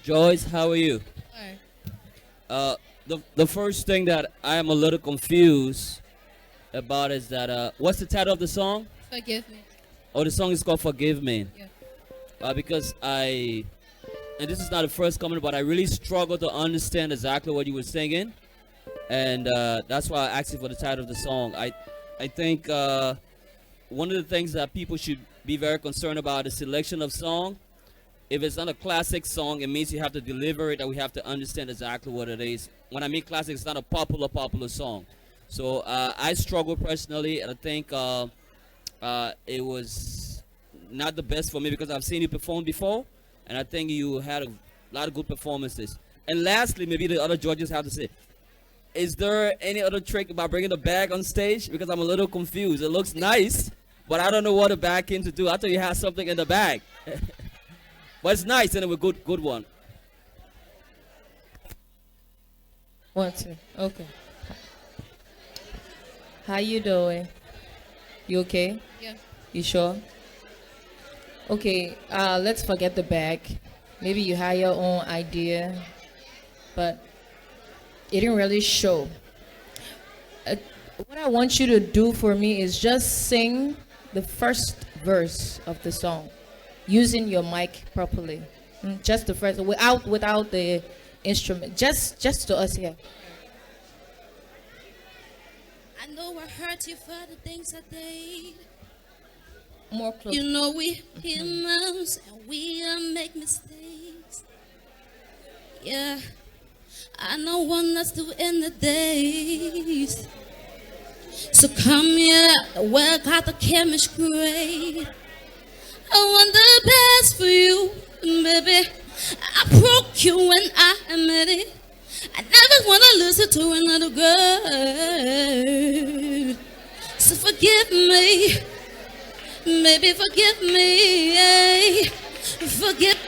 [SPEAKER 10] Joyce. How are you?
[SPEAKER 2] Hi.
[SPEAKER 10] The first thing that I am a little confused about is that what's the title of the song?
[SPEAKER 2] Forgive me.
[SPEAKER 10] Oh, the song is called "Forgive Me."
[SPEAKER 2] Yeah.
[SPEAKER 10] Because and this is not the first comment, but I really struggle to understand exactly what you were singing, and that's why I asked you for the title of the song. I think one of the things that people should be very concerned about is selection of song. If it's not a classic song, it means you have to deliver it, and we have to understand exactly what it is. When I mean classic, it's not a popular song. So I struggle personally, and I think it was not the best for me because I've seen you perform before, and I think you had a lot of good performances. And lastly, maybe the other judges have to say, is there any other trick about bringing the bag on stage? Because I'm a little confused. It looks nice, but I don't know what the bag came to do. I thought you had something in the bag. But it's nice, and it was a good one.
[SPEAKER 8] 1, 2. Okay. How you doing? You okay?
[SPEAKER 2] Yeah.
[SPEAKER 8] You sure? Okay, let's forget the bag. Maybe you had your own idea, but it didn't really show. What I want you to do for me is just sing the first verse of the song using your mic properly. Just the first, without the instrument. Just to us here.
[SPEAKER 7] I know I hurt you for the things I did.
[SPEAKER 8] More close.
[SPEAKER 7] You know we humans and we make mistakes. Yeah, I know one us to end the days. So come here, work out the chemistry. I want the best for you, baby. I broke you when I admit it. I never wanna listen to another girl. So forgive me. Maybe forgive me, yeah. Forgive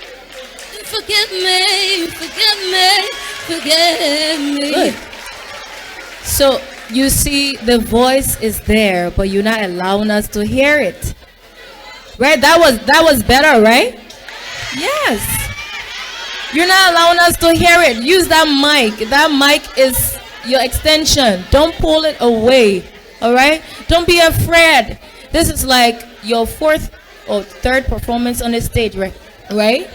[SPEAKER 7] me, forgive me.
[SPEAKER 8] Good. So you see, the voice is there, but you're not allowing us to hear it. Right? That was better, right? Yes. You're not allowing us to hear it. Use that mic. That mic is your extension. Don't pull it away. All right? Don't be afraid. This is like your fourth or third performance on the stage, right? Right?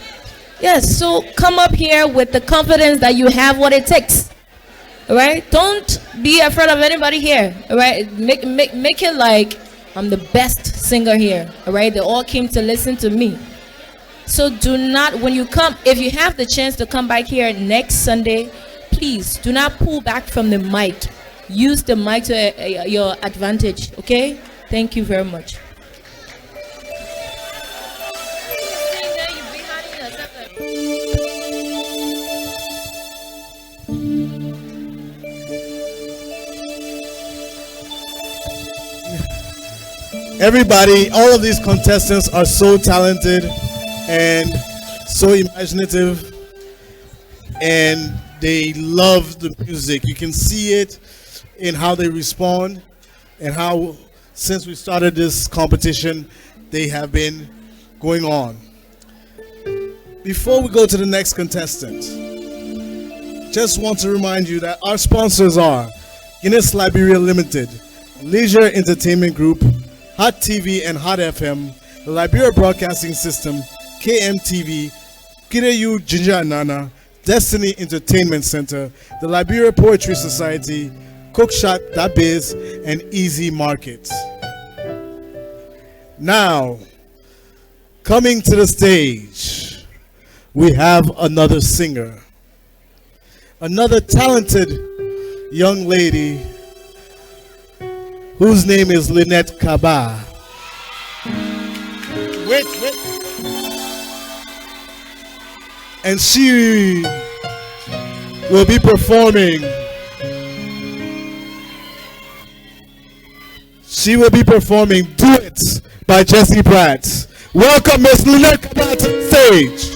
[SPEAKER 8] Yes, so come up here with the confidence that you have what it takes. All right? Don't be afraid of anybody here. All right? Make it like I'm the best singer here. All right? They all came to listen to me. So do not, when you come, if you have the chance to come back here next Sunday, please do not pull back from the mic. Use the mic to your advantage, okay? Thank you very much.
[SPEAKER 1] Everybody, all of these contestants are so talented and so imaginative, and they love the music. You can see it in how they respond and how, since we started this competition, they have been going on. Before we go to the next contestant, just want to remind you that our sponsors are Guinness Liberia Limited, Leisure Entertainment Group, Hot TV and Hot FM, the Liberia Broadcasting System, KMTV, Kireyu Ginger and Nana, Destiny Entertainment Center, the Liberia Poetry Society, Cookshop.biz, and Easy Market. Now, coming to the stage, we have another singer, another talented young lady whose name is Lynette Kaba. Wait. And she will be performing. She will be performing "Do It" by Jesse Pratt. Welcome, Miss Lynette Kaba to the stage.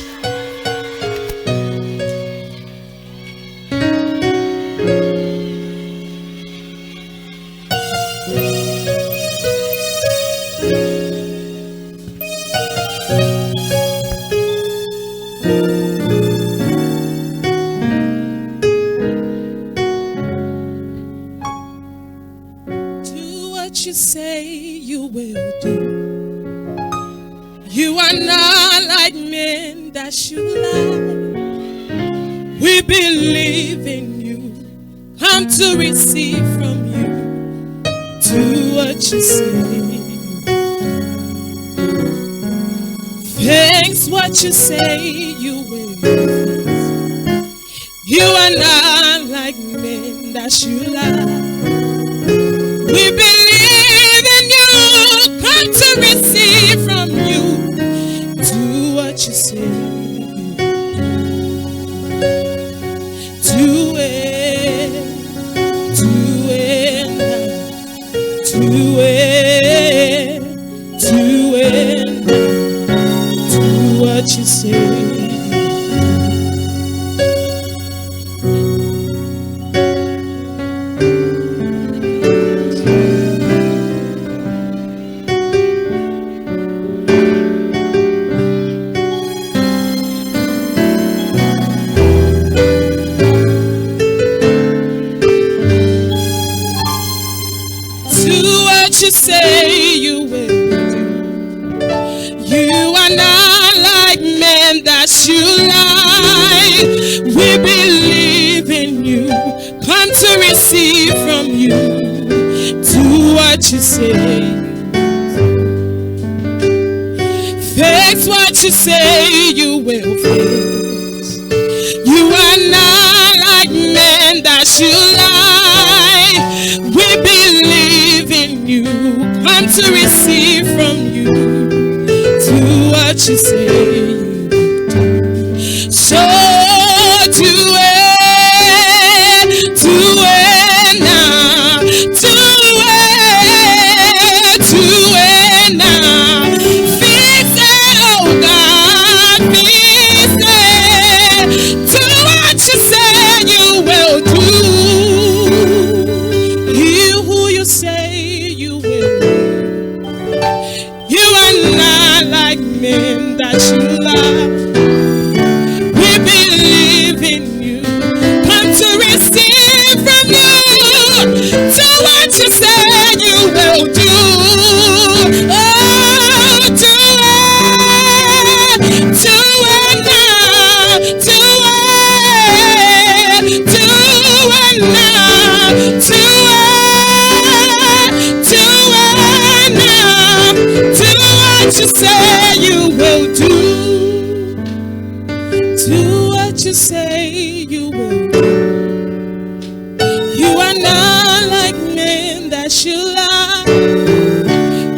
[SPEAKER 14] Say you will do. You are not like men that should lie. We believe in you. Come to receive from you. Do what you say. Thanks what you say you will. You are not like men that should lie. We believe in you, come to receive from you. Do what you say. Do it now. Do it now. Do what you say. what you say. Face what you say you will face. You are not like men that should lie. We believe in you, come to receive from you. Do what you say. So do it now, do it now. Fix it, oh God, fix it. Do what you say you will do. You who you say you will. You are not like men that you love. We believe in you. Come to receive from you. Do what you say you will do. Oh, do it. Do it now. Do it. Do it now. Do it. Do it now. Do what you say you will do. Do what you say you will do. You are not like men that should lie.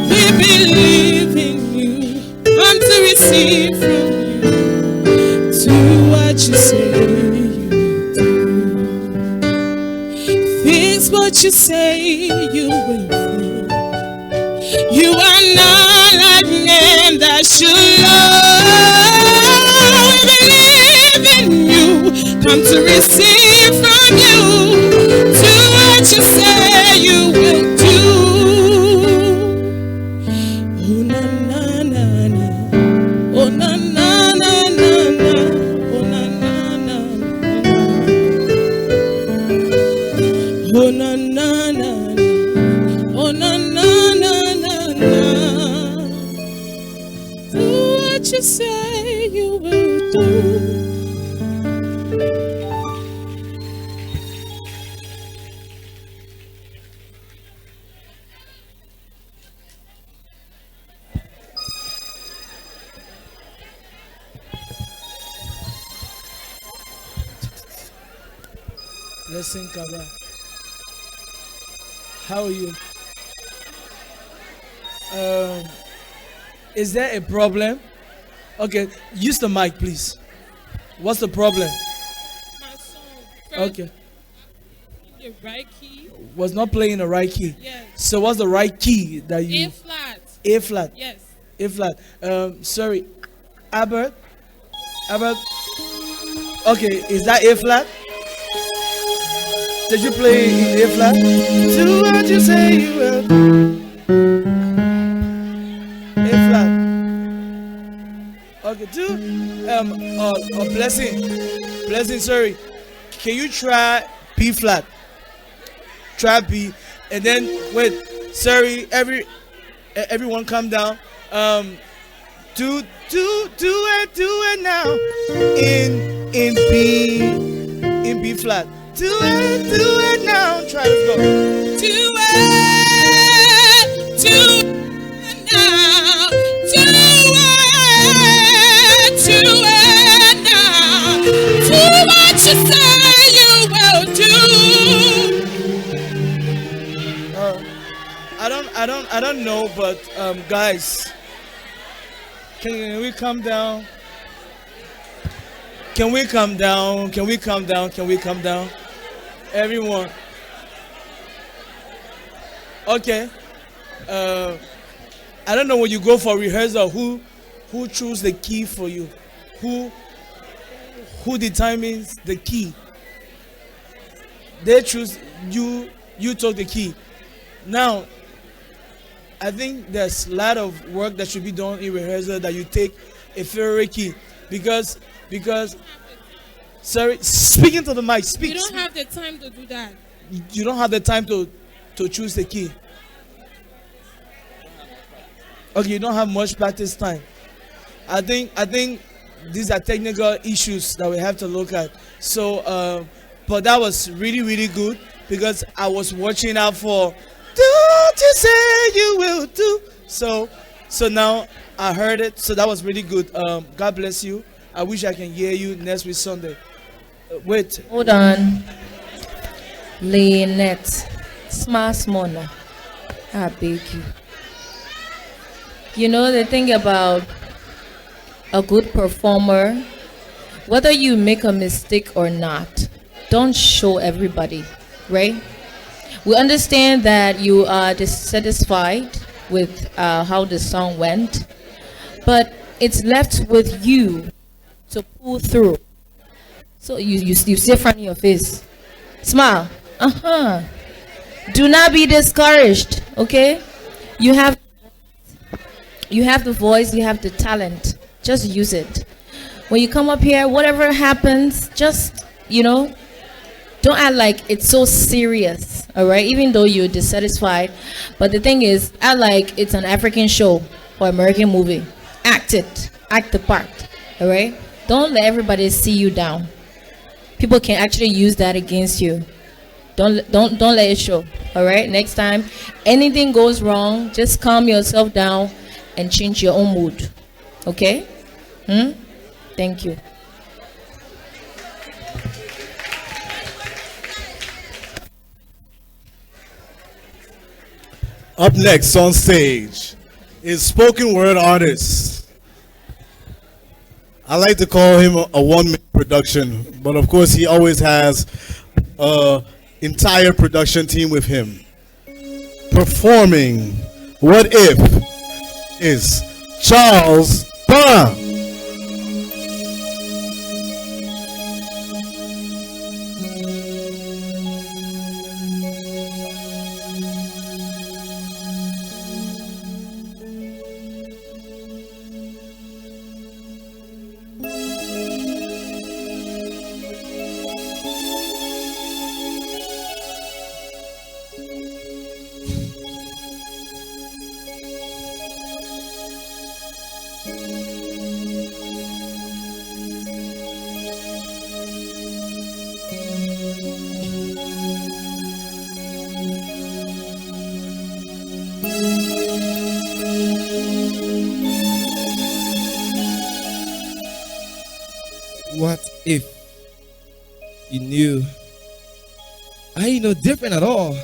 [SPEAKER 14] We believe in you. Come to receive from you. Do what you say you will do. Fix what you say you will do. You are not like men that should lie. We believe in you. Come to receive from you. Do what you say you will do. Oh na na na na. Oh na na na na na. Oh na na na na. Oh na na na na. Oh na na na na na. Do what you say you will do.
[SPEAKER 11] Blessing Kaba. How are you? Is there a problem? Okay, use the mic, please. What's the problem?
[SPEAKER 14] My song.
[SPEAKER 11] Okay.
[SPEAKER 14] The right key.
[SPEAKER 11] Was not playing the right key.
[SPEAKER 14] Yes.
[SPEAKER 11] So what's the right key that you?
[SPEAKER 14] A flat.
[SPEAKER 11] A flat.
[SPEAKER 14] Yes.
[SPEAKER 11] A flat. Sorry, Albert. Albert. Okay, is that A flat? Did you play in A flat? Do what you say you will. A flat. Okay, do blessing. Sorry, can you try B flat? Try B, and then wait. Sorry, everyone, calm down. Do it now. In B flat. Do it now. Try to go.
[SPEAKER 14] Do it now. Do it now. Do what you say you will do.
[SPEAKER 11] I don't know, but guys, can we calm down? Can we calm down? Can we calm down? Can we calm down? Everyone. Okay. I don't know when you go for rehearsal, who choose the key for you? Who determines the key? They choose you took the key. Now, I think there's a lot of work that should be done in rehearsal that you take a favorite key because sorry, speaking to the mic, speak.
[SPEAKER 14] You don't have the time to do that.
[SPEAKER 11] You don't have the time to choose the key. Okay, you don't have much practice time. I think these are technical issues that we have to look at. So, but that was really, really good because I was watching out for what you say you will do. So now I heard it. So that was really good. God bless you. I wish I can hear you next week Sunday. Wait.
[SPEAKER 8] Hold on. Lynette. Smash Mona. I beg you. You know the thing about a good performer, whether you make a mistake or not, don't show everybody, right? We understand that you are dissatisfied with how the song went, but it's left with you to pull through. So you see front of your face. Smile. Do not be discouraged, okay? You have the voice, you have the talent. Just use it. When you come up here, whatever happens, just, don't act like it's so serious, all right? Even though you're dissatisfied. But the thing is, act like it's an African show or American movie. Act it. Act the part, all right? Don't let everybody see you down. People can actually use that against you. Don't let it show, all right? Next time, anything goes wrong, just calm yourself down and change your own mood, okay? Thank you.
[SPEAKER 1] Up next on stage is spoken word artist. I like to call him a one-man production, but of course he always has an entire production team with him. Performing What If is Charles Brown.
[SPEAKER 15] What if you knew I ain't no different at all?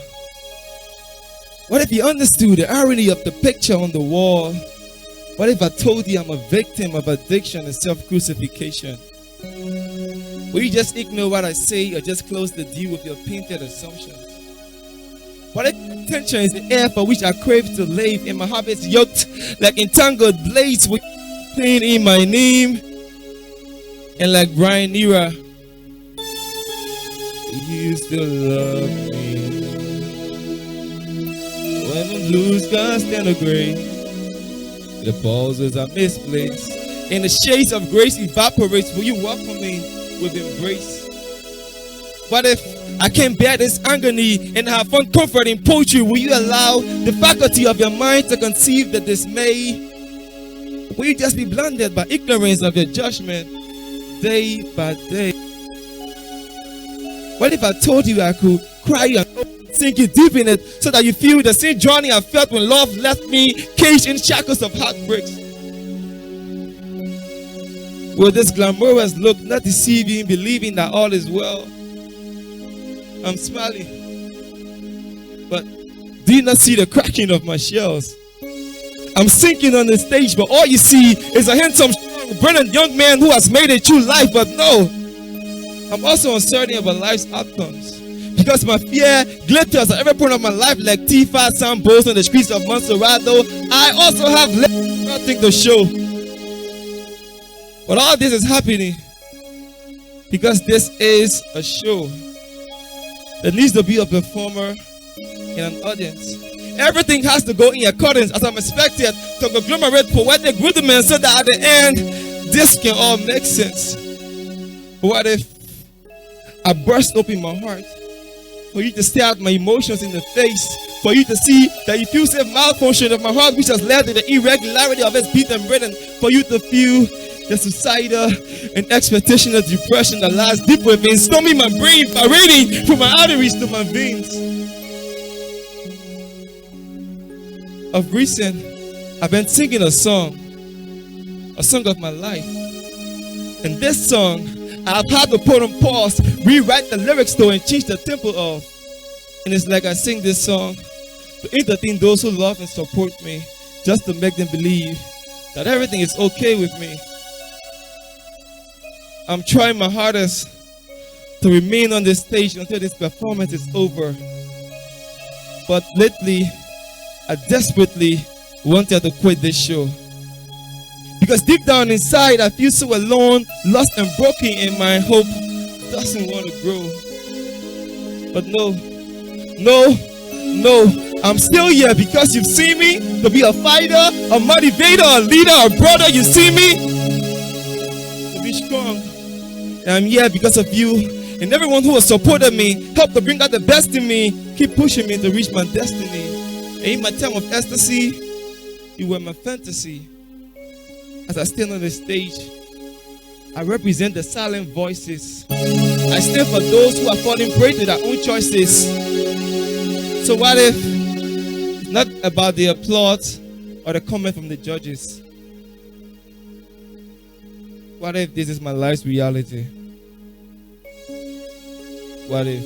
[SPEAKER 15] What if you understood the irony of the picture on the wall? What if I told you I'm a victim of addiction and self-crucifixion? Will you just ignore what I say or just close the deal with your painted assumptions? What if tension is the air for which I crave to live and my habits yoked like entangled blades with pain in my name? And like Brian Nira, you still love me. When the blue skies stand a gray, the pauses are misplaced, and the shades of grace evaporates. Will you welcome me with embrace? What if I can't bear this agony and have fun comfort in poetry? Will you allow the faculty of your mind to conceive the dismay? Will you just be blinded by ignorance of your judgment day by day? What if I told you I could cry you and sink you deep in it so that you feel the same journey I felt when love left me caged in shackles of heartbreaks? Will this glamorous look not deceive you in believing that all is well? I'm smiling, but do you not see the cracking of my shells? I'm sinking on the stage, but all you see is a handsome, brilliant young man who has made it through life. But no, I'm also uncertain about life's outcomes, because my fear glitters at every point of my life like T5 soundbows on the streets of Monserrato. I also have nothing to show. But all this is happening because this is a show. There needs to be a performer and an audience. Everything has to go in accordance as I'm expected to conglomerate poetic rudiments so that at the end, this can all make sense. What if I burst open my heart for you to stare at my emotions in the face, for you to see the effusive malfunction of my heart which has led to the irregularity of its beat and rhythm, for you to feel the suicidal and expectation of depression that lies deep within, storming my brain, parading from my arteries to my veins. of recent, I've been singing a song of my life. And this song, I've had to put on pause, rewrite the lyrics though, and change the tempo of. And it's like I sing this song to entertain those who love and support me, just to make them believe that everything is okay with me. I'm trying my hardest to remain on this stage until this performance is over. But lately, I desperately wanted to quit this show. Because deep down inside, I feel so alone, lost and broken, and my hope doesn't want to grow. But no, I'm still here because you've seen me to be a fighter, a motivator, a leader, a brother. You see me to be strong. And I'm here because of you and everyone who has supported me, helped to bring out the best in me, keep pushing me to reach my destiny. And in my time of ecstasy, you were my fantasy. As I stand on the stage, I represent the silent voices. I stand for those who are falling prey to their own choices. So what if it's not about the applause or the comment from the judges? What if this is my life's reality? What if?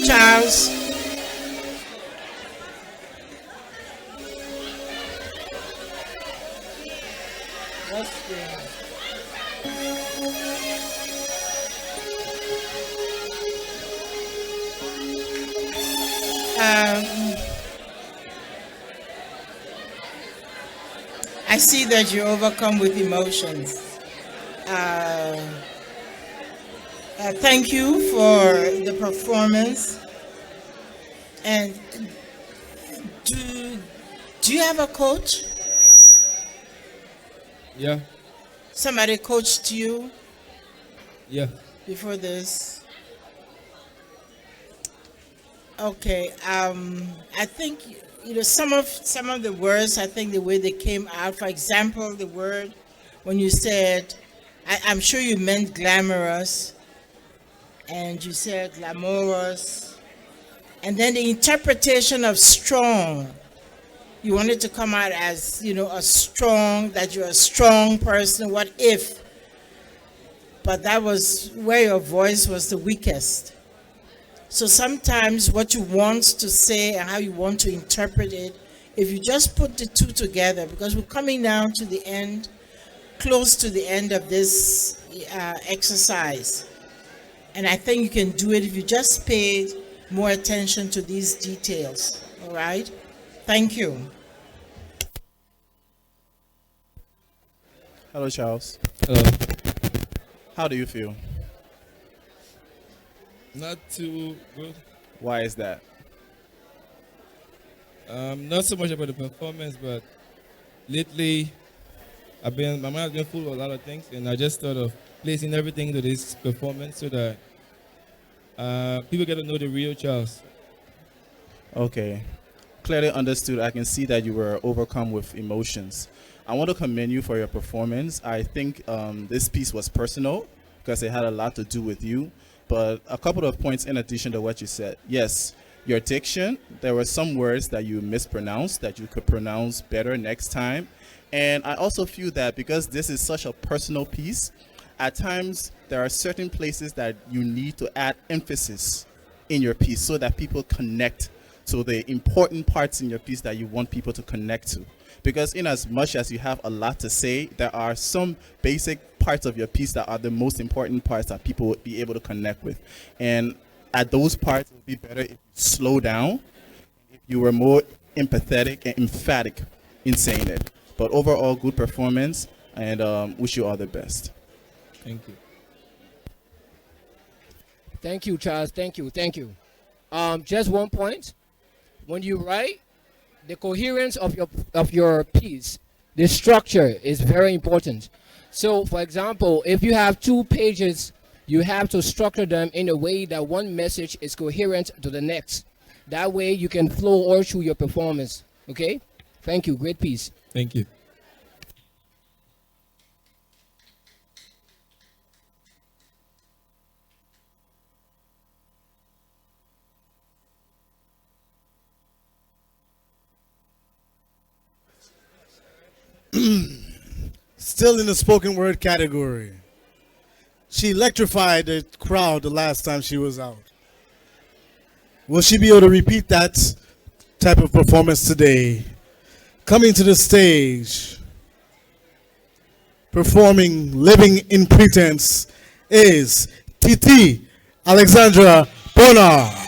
[SPEAKER 5] Charles. I see that you're overcome with emotions. Thank you for the performance. And do you have a coach?
[SPEAKER 15] Yeah.
[SPEAKER 5] Somebody coached you?
[SPEAKER 15] Yeah.
[SPEAKER 5] Before this? Okay. I think some of the words. I think the way they came out. For example, the word when you said, I'm sure you meant glamorous, and you said glamorous, and then the interpretation of strong. You wanted to come out as that you're a strong person. What if? But that was where your voice was the weakest. So sometimes what you want to say and how you want to interpret it, if you just put the two together, because we're coming down to the end, close to the end of this exercise. And I think you can do it if you just pay more attention to these details. All right? Thank you.
[SPEAKER 6] Hello, Charles.
[SPEAKER 15] Hello.
[SPEAKER 6] How do you feel?
[SPEAKER 15] Not too good.
[SPEAKER 6] Why is that?
[SPEAKER 15] Not so much about the performance, but lately my mind has been full of a lot of things, and I just thought of placing everything into this performance so that people get to know the real Charles.
[SPEAKER 6] Okay. Clearly understood. I can see that you were overcome with emotions. I want to commend you for your performance. I think this piece was personal because it had a lot to do with you. But a couple of points in addition to what you said. Yes, your diction, there were some words that you mispronounced that you could pronounce better next time. And I also feel that because this is such a personal piece, at times there are certain places that you need to add emphasis in your piece so that people connect to the important parts in your piece that you want people to connect to. Because in as much as you have a lot to say, there are some basic parts of your piece that are the most important parts that people would be able to connect with. And at those parts, it would be better if you slow down, if you were more empathetic and emphatic in saying it. But overall, good performance, and wish you all the best.
[SPEAKER 15] Thank you.
[SPEAKER 3] Thank you, Charles. Thank you. Just one point. When you write, the coherence of your piece, the structure is very important. So, for example, if you have 2 pages, you have to structure them in a way that one message is coherent to the next. That way you can flow all through your performance. Okay? Thank you. Great piece.
[SPEAKER 15] Thank you.
[SPEAKER 1] Still in the spoken word category. She electrified the crowd the last time she was out. Will she be able to repeat that type of performance today? Coming to the stage, performing Living in Pretense is Titi Alexandra Bonar.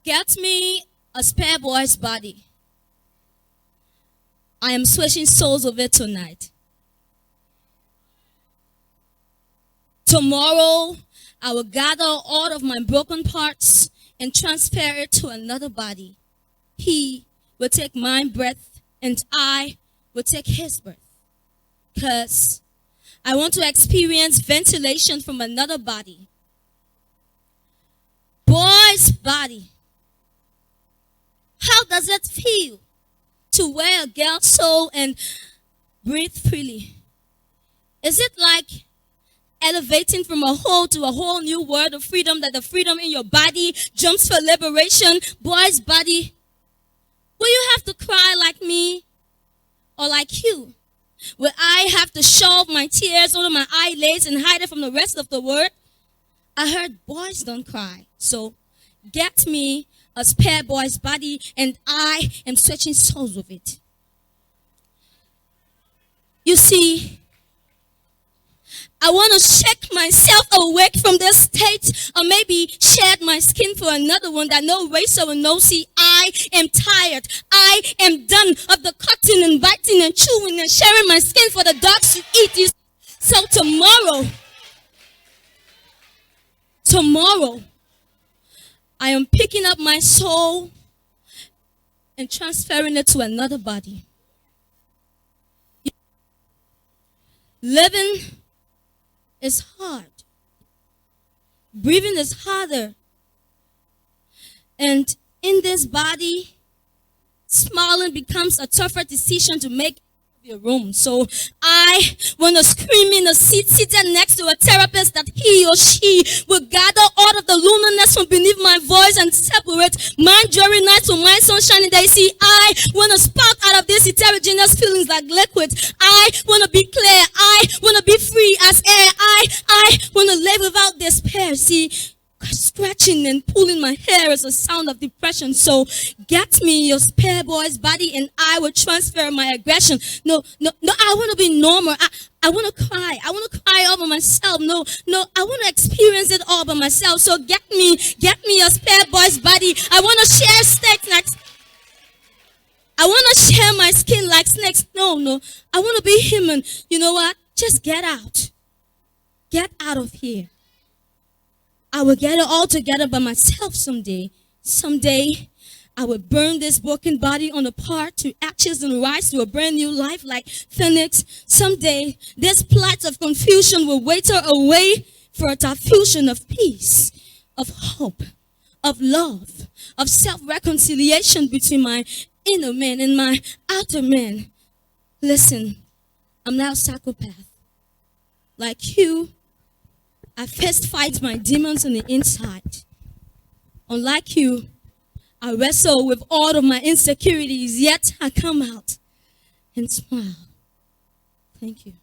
[SPEAKER 7] Get me a spare boy's body. I am switching souls of it tonight. Tomorrow, I will gather all of my broken parts and transfer it to another body. He will take my breath and I will take his breath. Because I want to experience ventilation from another body. Boy's body. How does it feel to wear a girl's soul and breathe freely? Is it like elevating from a whole to a whole new world of freedom, that the freedom in your body jumps for liberation? Boy's body. Will you have to cry like me or like you? Will I have to shove my tears under my eyelids and hide it from the rest of the world? I heard boys don't cry. So get me a spare boy's body and I am switching souls with it. You see, I want to shake myself awake from this state, or maybe shed my skin for another one that no racer will know. See, I am tired. I am done of the cutting and biting and chewing and sharing my skin for the dogs to eat. So tomorrow, I am picking up my soul and transferring it to another body. Living is hard. Breathing is harder. And in this body, smiling becomes a tougher decision to make in your room. So I want to scream in the seat, seated next to a therapist, that he or she will gather all of the loneliness from beneath my voice and separate my dreary nights from my sunshiny days. See, I want to spark out of these heterogeneous feelings like liquid. I want to be clear. I want to be free as air. I want to live without despair. See, scratching and pulling my hair is a sound of depression. So get me your spare boy's body and I will transfer my aggression. No, I want to be normal. I want to cry. I want to cry all by myself. No, I want to experience it all by myself. So get me a spare boy's body. I want to share snakes next. I want to share my skin like snakes. No, I want to be human. You know what? Just get out. Get out of here. I will get it all together by myself someday. Someday, I will burn this broken body on the part to ashes and rise to a brand new life like Phoenix. Someday, this plight of confusion will wither away for a diffusion of peace, of hope, of love, of self-reconciliation between my inner man and my outer man. Listen, I'm not a psychopath. Like you, I fist fight my demons on the inside. Unlike you, I wrestle with all of my insecurities, yet I come out and smile. Thank you.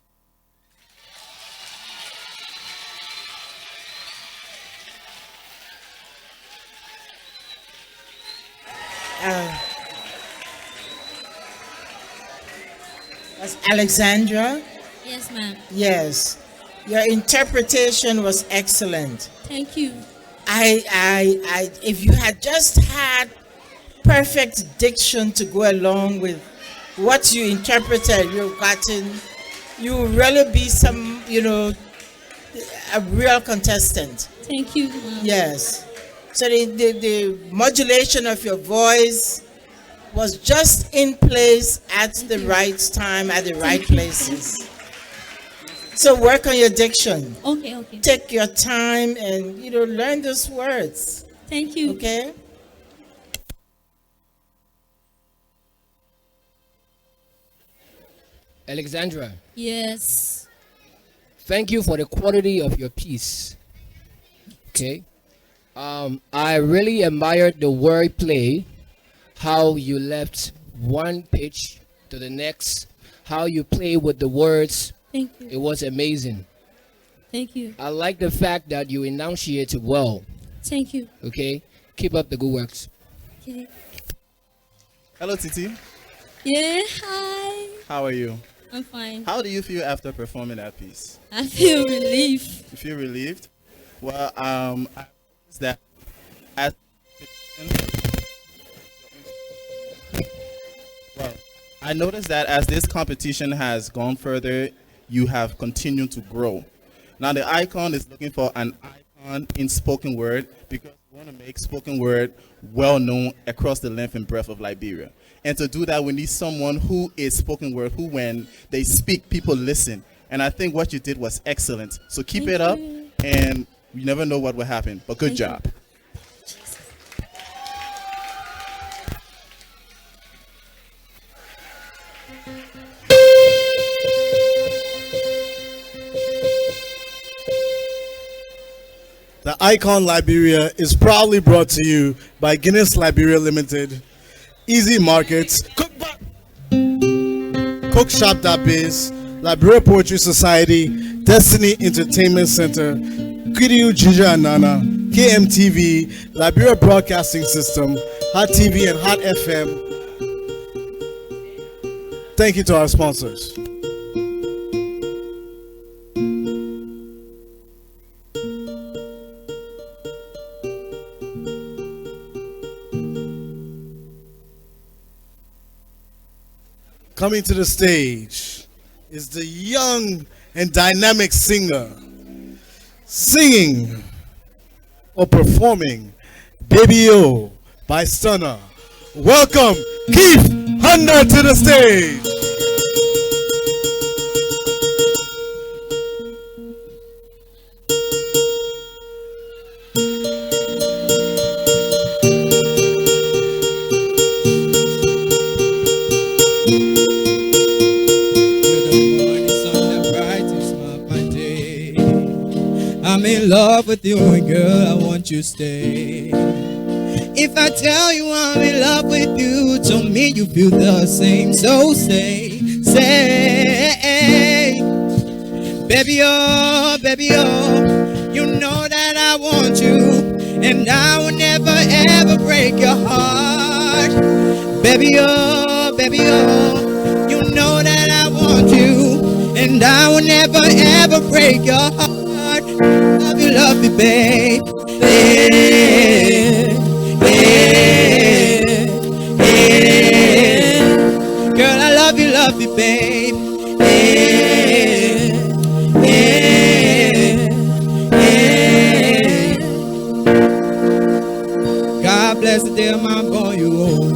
[SPEAKER 5] was Alexandra.
[SPEAKER 7] Yes, ma'am.
[SPEAKER 5] Yes. Your interpretation was excellent.
[SPEAKER 7] Thank you.
[SPEAKER 5] If you had just had perfect diction to go along with what you interpreted, you will really be a real contestant.
[SPEAKER 7] Thank you, ma'am.
[SPEAKER 5] Yes. So the modulation of your voice was just in place at the right time, at the right places. So work on your diction.
[SPEAKER 7] Okay.
[SPEAKER 5] Take your time and learn those words.
[SPEAKER 7] Thank you.
[SPEAKER 5] Okay?
[SPEAKER 3] Alexandra,
[SPEAKER 7] Yes.
[SPEAKER 3] thank you for the quality of your piece. Okay. I really admired the wordplay, how you left one pitch to the next, how you play with the words.
[SPEAKER 7] Thank you.
[SPEAKER 3] It was amazing.
[SPEAKER 7] Thank you.
[SPEAKER 3] I like the fact that you enunciated well.
[SPEAKER 7] Thank you.
[SPEAKER 3] Okay. Keep up the good works.
[SPEAKER 7] Okay.
[SPEAKER 6] Hello, Titi.
[SPEAKER 7] Yeah, hi.
[SPEAKER 6] How are you?
[SPEAKER 7] I'm fine.
[SPEAKER 6] How do you feel after performing that piece?
[SPEAKER 7] I feel relief.
[SPEAKER 6] You feel relieved? Well, I noticed that as I noticed that as this competition has gone further, you have continued to grow. Now the icon is looking for an icon in spoken word because we want to make spoken word well known across the length and breadth of Liberia. And to do that, we need someone who is spoken word, who when they speak, people listen. And I think what you did was excellent. So keep it up, and you never know what will happen. But good job.
[SPEAKER 1] The Icon Liberia is proudly brought to you by Guinness Liberia Limited, Easy Markets, Cookshop.biz, Liberia Poetry Society, Destiny Entertainment Center, Kiriu Ginger and Nana, KMTV, Liberia Broadcasting System, Hot TV and Hot FM. Thank you to our sponsors. Coming to the stage is the young and dynamic singer, singing or performing Baby O by Stunner. Welcome Keith Hunter to the stage.
[SPEAKER 16] I'm in love with you, and girl, I want you to stay. If I tell you I'm in love with you, to me you feel the same. So say, baby, oh, you know that I want you, and I will never ever break your heart. Baby, oh, you know that I want you, and I will never ever break your heart. Love you, babe. Girl, I love you, babe. God bless the day I'm born you old.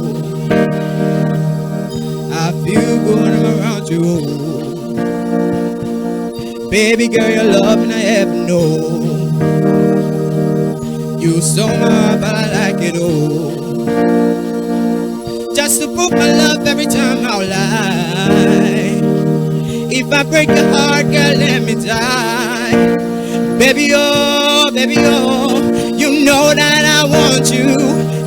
[SPEAKER 16] I feel good when I'm around you old. Baby girl, your love and I ever know. You so much, but I like it all. Just to prove my love every time I'll lie. If I break your heart, girl, let me die. Baby, oh, you know that I want you,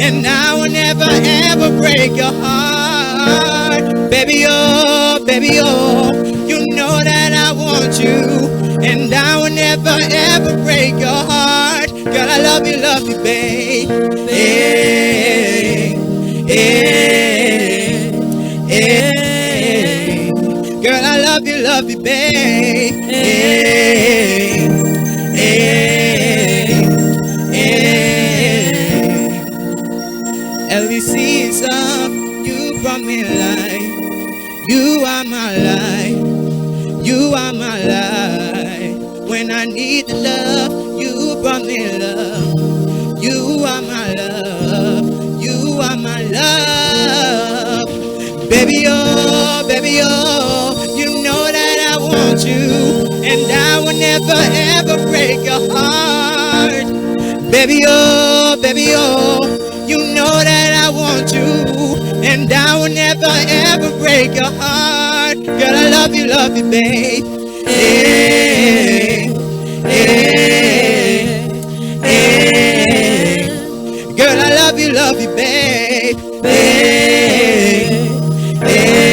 [SPEAKER 16] and I will never ever break your heart. Baby, oh, you know that I want you, and I will never ever break your heart. Girl, I love you, babe. Girl, love you, babe. Hey, hey, hey. Every season you brought me life. You are my life. You are my life. When I need the love, you brought me love. You are my love. You are my love. Baby, oh, you know that I want you, and I will never ever break your heart. Baby, oh, you know that I want you, and I will never ever break your heart. Girl, I love you, babe. Hey, hey, hey. Girl, I love you, babe. Hey, hey,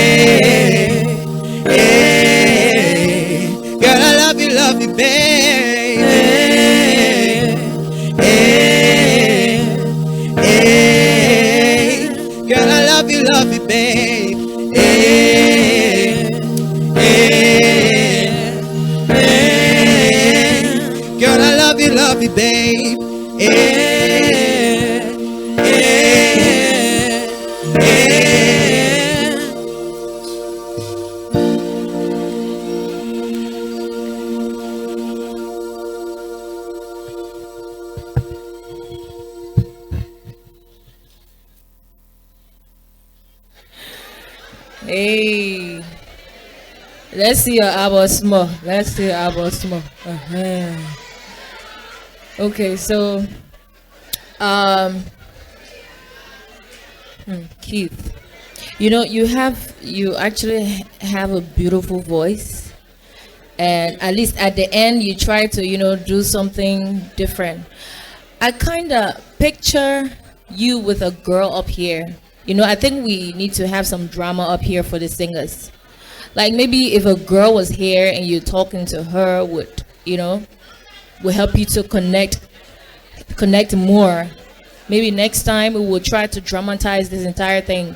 [SPEAKER 16] hey. Girl, I love you, babe. Hey, hey. Girl, I love you, babe. Hey, hey, hey. Girl, I love you, babe. Hey, hey, hey.
[SPEAKER 8] Hey, let's see your elbows more. Let's see your elbows more. Okay, so, Keith, you know, you actually have a beautiful voice, and at least at the end, you try to, do something different. I kind of picture you with a girl up here. I think we need to have some drama up here for the singers. Like maybe if a girl was here and you're talking to her would help you to connect more. Maybe next time we will try to dramatize this entire thing,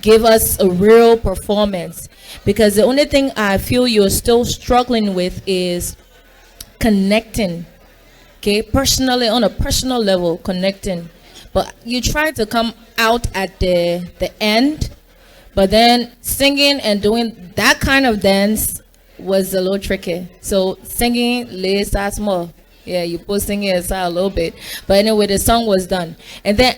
[SPEAKER 8] give us a real performance. Because the only thing I feel you're still struggling with is connecting, okay? Personally, on a personal level, connecting. But you try to come out at the end, but then singing and doing that kind of dance was a little tricky. So singing, lay aside small. Yeah, you put singing aside a little bit. But anyway, the song was done. And then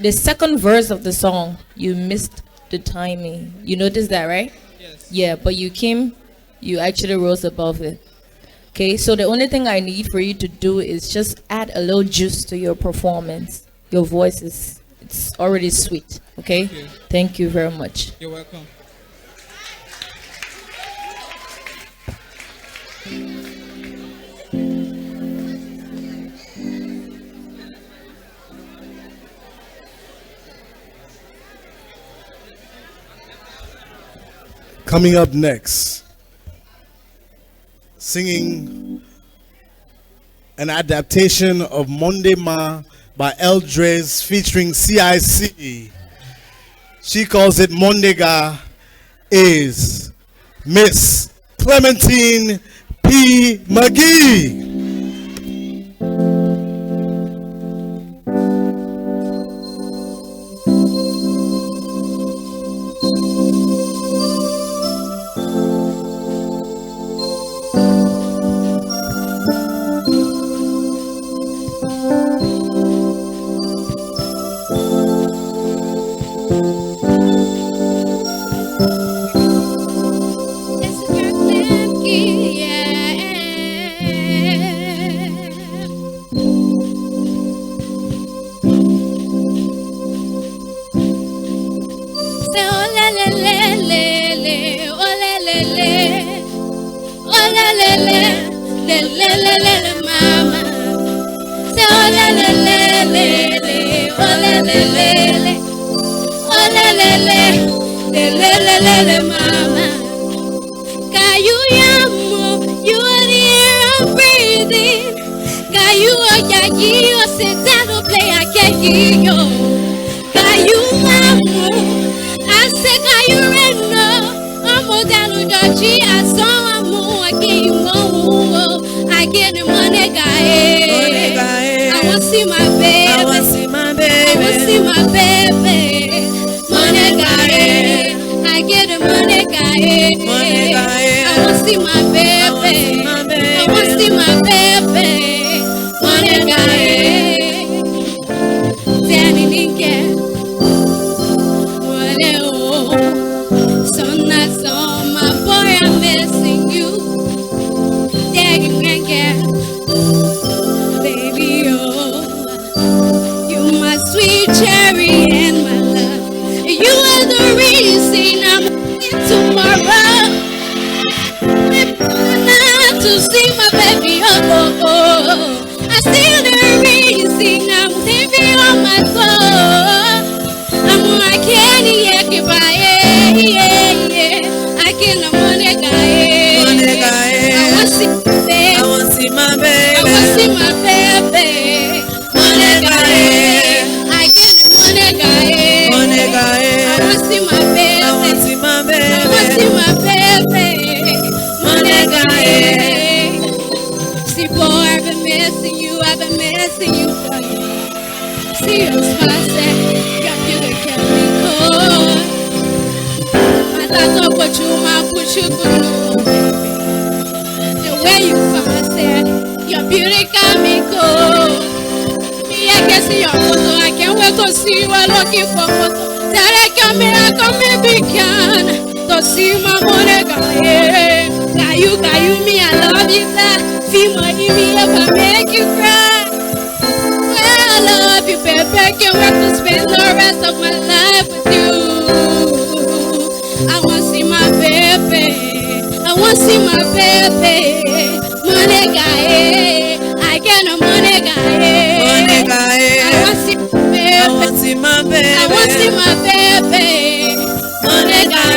[SPEAKER 8] the second verse of the song, you missed the timing. You noticed that, right? Yes. Yeah, but you actually rose above it. Okay, so the only thing I need for you to do is just add a little juice to your performance. Your voice it's already sweet, okay? Thank you very much.
[SPEAKER 15] You're welcome.
[SPEAKER 1] Coming up next, singing an adaptation of Monday Ma by Eldres featuring CIC. She calls it Mondega, is Miss Clementine P. McGee.
[SPEAKER 17] I say,
[SPEAKER 7] She has someone more, I get you more. I get the money, guy. I want to see my baby. I want to see my baby. I want to see my baby. Money, guy. I get the money, guy. Money, guy. I want to see my baby. I want to see my baby. Money, guy. Danny didn't get money, oh. So nice, oh, my boy, I'm missing you. Daddy can't get, baby, oh. You my sweet cherry and my love. You are the reason I'm in tomorrow. To see my baby, oh, oh, oh. I see the reason I'm living on my soul. I'm I can't get by, I can't money guy. I want to see my baby. I want to see my baby. I want to see my baby. Money guy. I get money guy. Money guy. I want to see my baby. I want to see my baby. I want to see my baby. Money guy. See boy, I've been missing you. I've been missing you for you. See your smile, say, your beauty can be cold. My thoughts are what you might put you through. The way you find, say, your beauty can be cold. Me, I can see your photo. I can't wait to see you. I'm looking for photo. Tell I come began to see my money guy. Got you, me, I love you, that. Feel money, me, if I make you cry. I love you, baby. Can't wait to spend the rest of my life with you. I want to see my baby. I want to see my baby. Money guy. I get no money guy. Money guy. I want to see my baby. I want to see my baby. I want to see my baby. Money guy.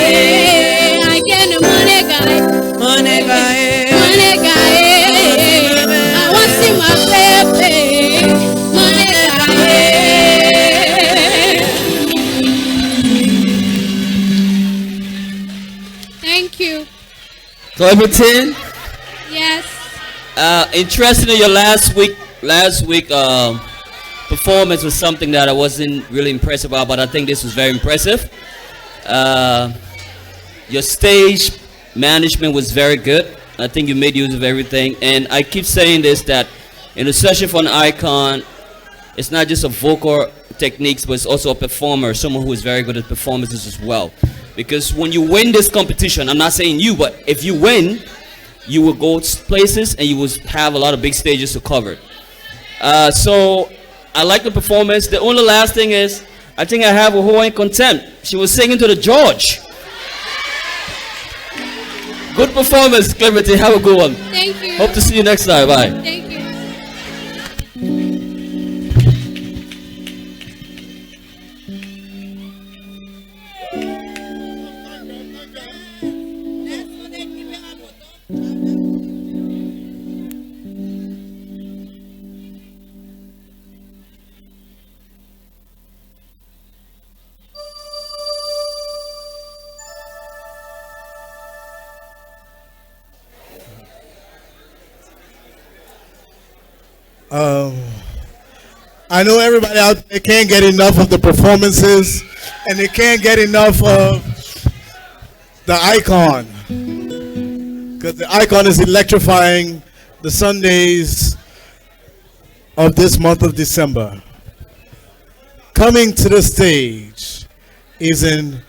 [SPEAKER 7] I get no money guy. Money guy. Money guy. I want to see my baby. Money guy. Thank you.
[SPEAKER 10] Clementine,
[SPEAKER 7] Yes.
[SPEAKER 10] interested in your last week performance was something that I wasn't really impressed about, but I think this was very impressive. Your stage management was very good. I think you made use of everything, and I keep saying this, that in a session for an icon, it's not just a vocal techniques, but it's also a performer, someone who is very good at performances as well. Because when you win this competition, I'm not saying you, but if you win, you will go places and you will have a lot of big stages to cover. So I like the performance. The only last thing is, I think I have a whole in contempt. She was singing to the George. Good performance, Clementine. Have a good one.
[SPEAKER 7] Thank you.
[SPEAKER 10] Hope to see you next time. Bye.
[SPEAKER 7] Thank you.
[SPEAKER 1] I know everybody out there can't get enough of the performances, and they can't get enough of the icon, because the icon is electrifying the Sundays of this month of December. Coming to the stage is an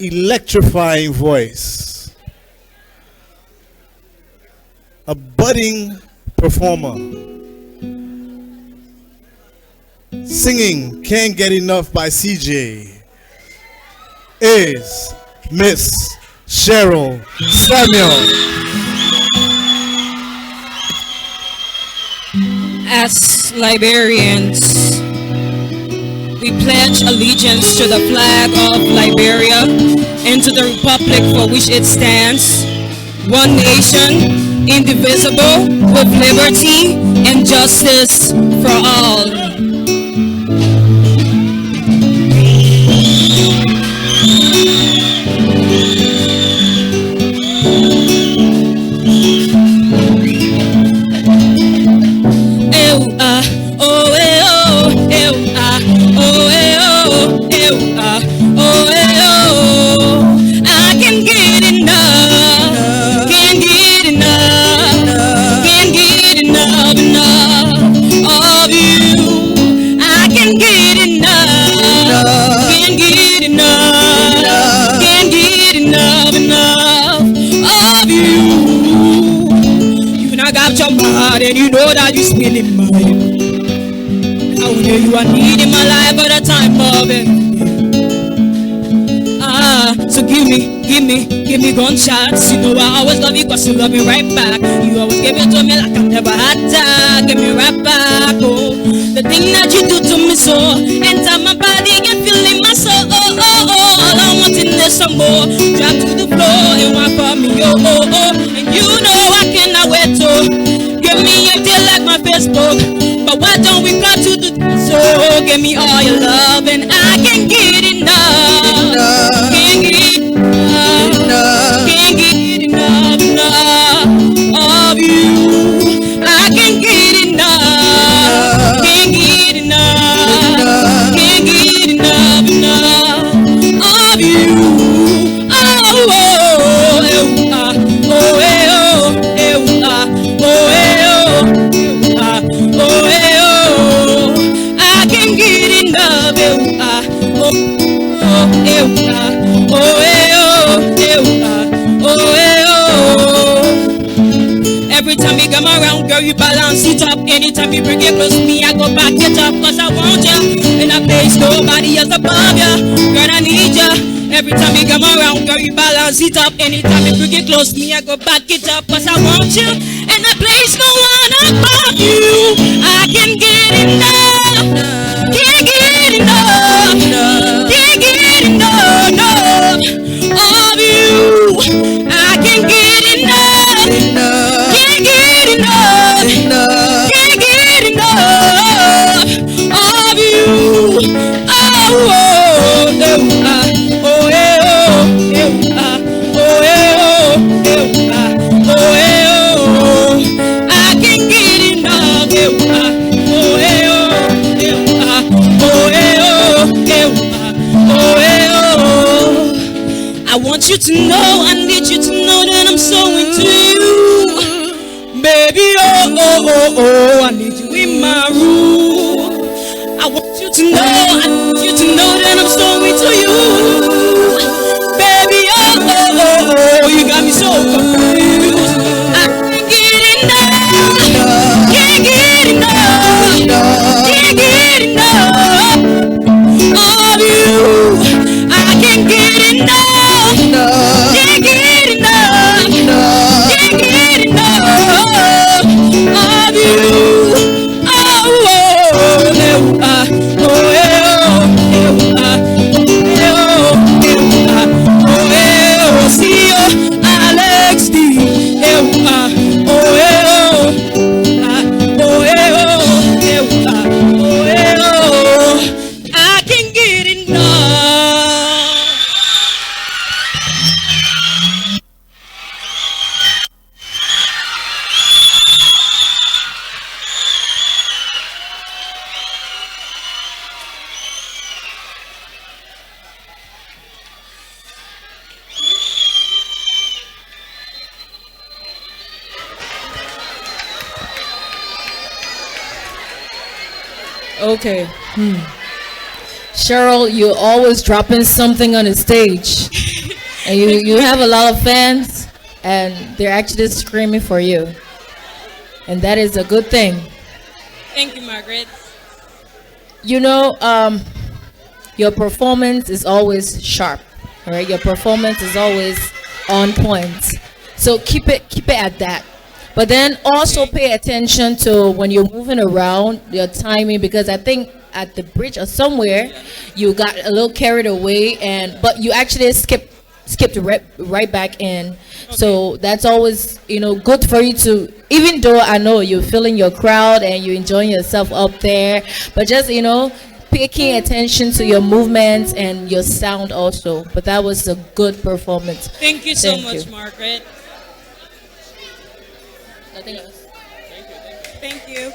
[SPEAKER 1] electrifying voice, a budding performer. Singing Can't Get Enough by CJ is Miss Cheryl Samuel.
[SPEAKER 2] As Liberians, we pledge allegiance to the flag of Liberia and to the republic for which it stands, one nation, indivisible, with liberty and justice for all.
[SPEAKER 16] got your heart and you know that you're spilling mine. Now you are needing my life at a time of it. So give me gunshots. You know I always love you cause you love me right back. You always give it to me like I never had that. Give me right back, oh. The thing that you do to me so enter my body and feel in my soul, oh, oh, oh. All I want in this some more. Drop to the floor and walk on me, oh, oh, oh. And you know I cannot wait to give me empty like my Facebook. But why don't we go to the soul? Give me all your love and I can get enough. Can't get enough. Can't get enough of you. I can get enough. Can't get enough. Can't get enough of you. Oh, oh, oh, oh, oh, oh, I can get enough. Every time you come around, girl, you balance it up. Anytime you bring it close to me, I go back it up. Cause I want you in a place nobody else above you. Girl, I need you. Every time you come around, girl, you balance it up. Anytime you bring it close to me, I go back it up. Cause I want you in a place no one above you. I can get enough. Can't get enough. Can't get enough of you. I can get enough. Can't get enough. Can't get enough of you. Oh, oh, oh, oh, oh, I can get enough. I want you to know, I need you to know that I'm so into you, baby. Oh, oh, oh, oh, I need you in my room. I want you to know, I need you to know that I'm so into you, baby. Oh, oh, oh, oh, you got me so confused. I can't get enough. Can't get enough. Can't get enough of you. I can't get enough. Can't get enough. Can't get enough of you. Oh, oh, oh, oh, oh, see you, Alex D. I can get enough.
[SPEAKER 8] Okay. Cheryl, you're always dropping something on the stage. And you have a lot of fans, and they're actually screaming for you. And that is a good thing.
[SPEAKER 4] Thank you, Margaret.
[SPEAKER 8] You know, your performance is always sharp. All right, your performance is always on point. So keep it at that. But then also pay attention to when you're moving around, your timing, because I think at the bridge or somewhere you got a little carried away, but you actually skipped right back in. Okay. So that's always, good for you to, even though I know you're feeling your crowd and you're enjoying yourself up there, but just paying attention to your movements and your sound also. But that was a good performance.
[SPEAKER 4] Thank you so much, Margaret.
[SPEAKER 8] Nothing else.
[SPEAKER 4] Thank you.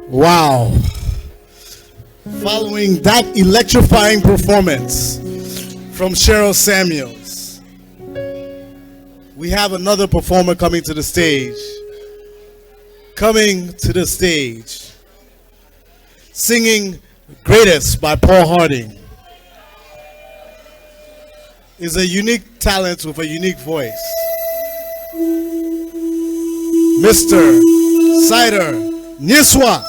[SPEAKER 1] Wow. Following that electrifying performance from Cheryl Samuels. We have another performer coming to the stage. Coming to the stage. Singing Greatest by Paul Harding. Is a unique talent with a unique voice. Mr. Cider Niswa.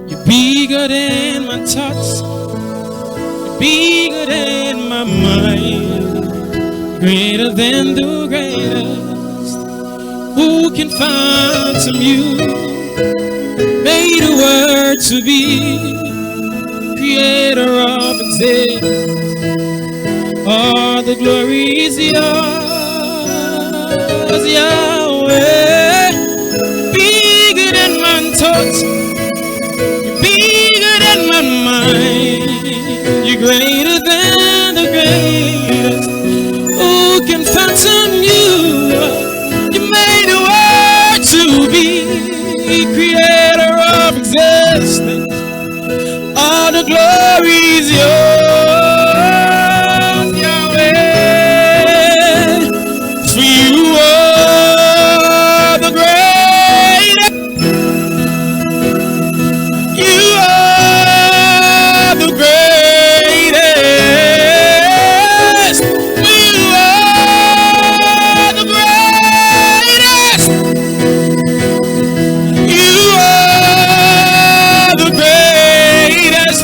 [SPEAKER 14] You're bigger than my thoughts, you're bigger than my mind, greater than the greatest. Who can fathom you? Made a word to be, creator of existence. All the glory is yours, Yahweh. Bigger than my thoughts, you're bigger than my mind, you're greater than the greatest. Who can fathom you? You made a word to be, creator of existence. All the glory is yours, Yahweh. For you are the greatest. You are the greatest. You are the greatest. You are the greatest.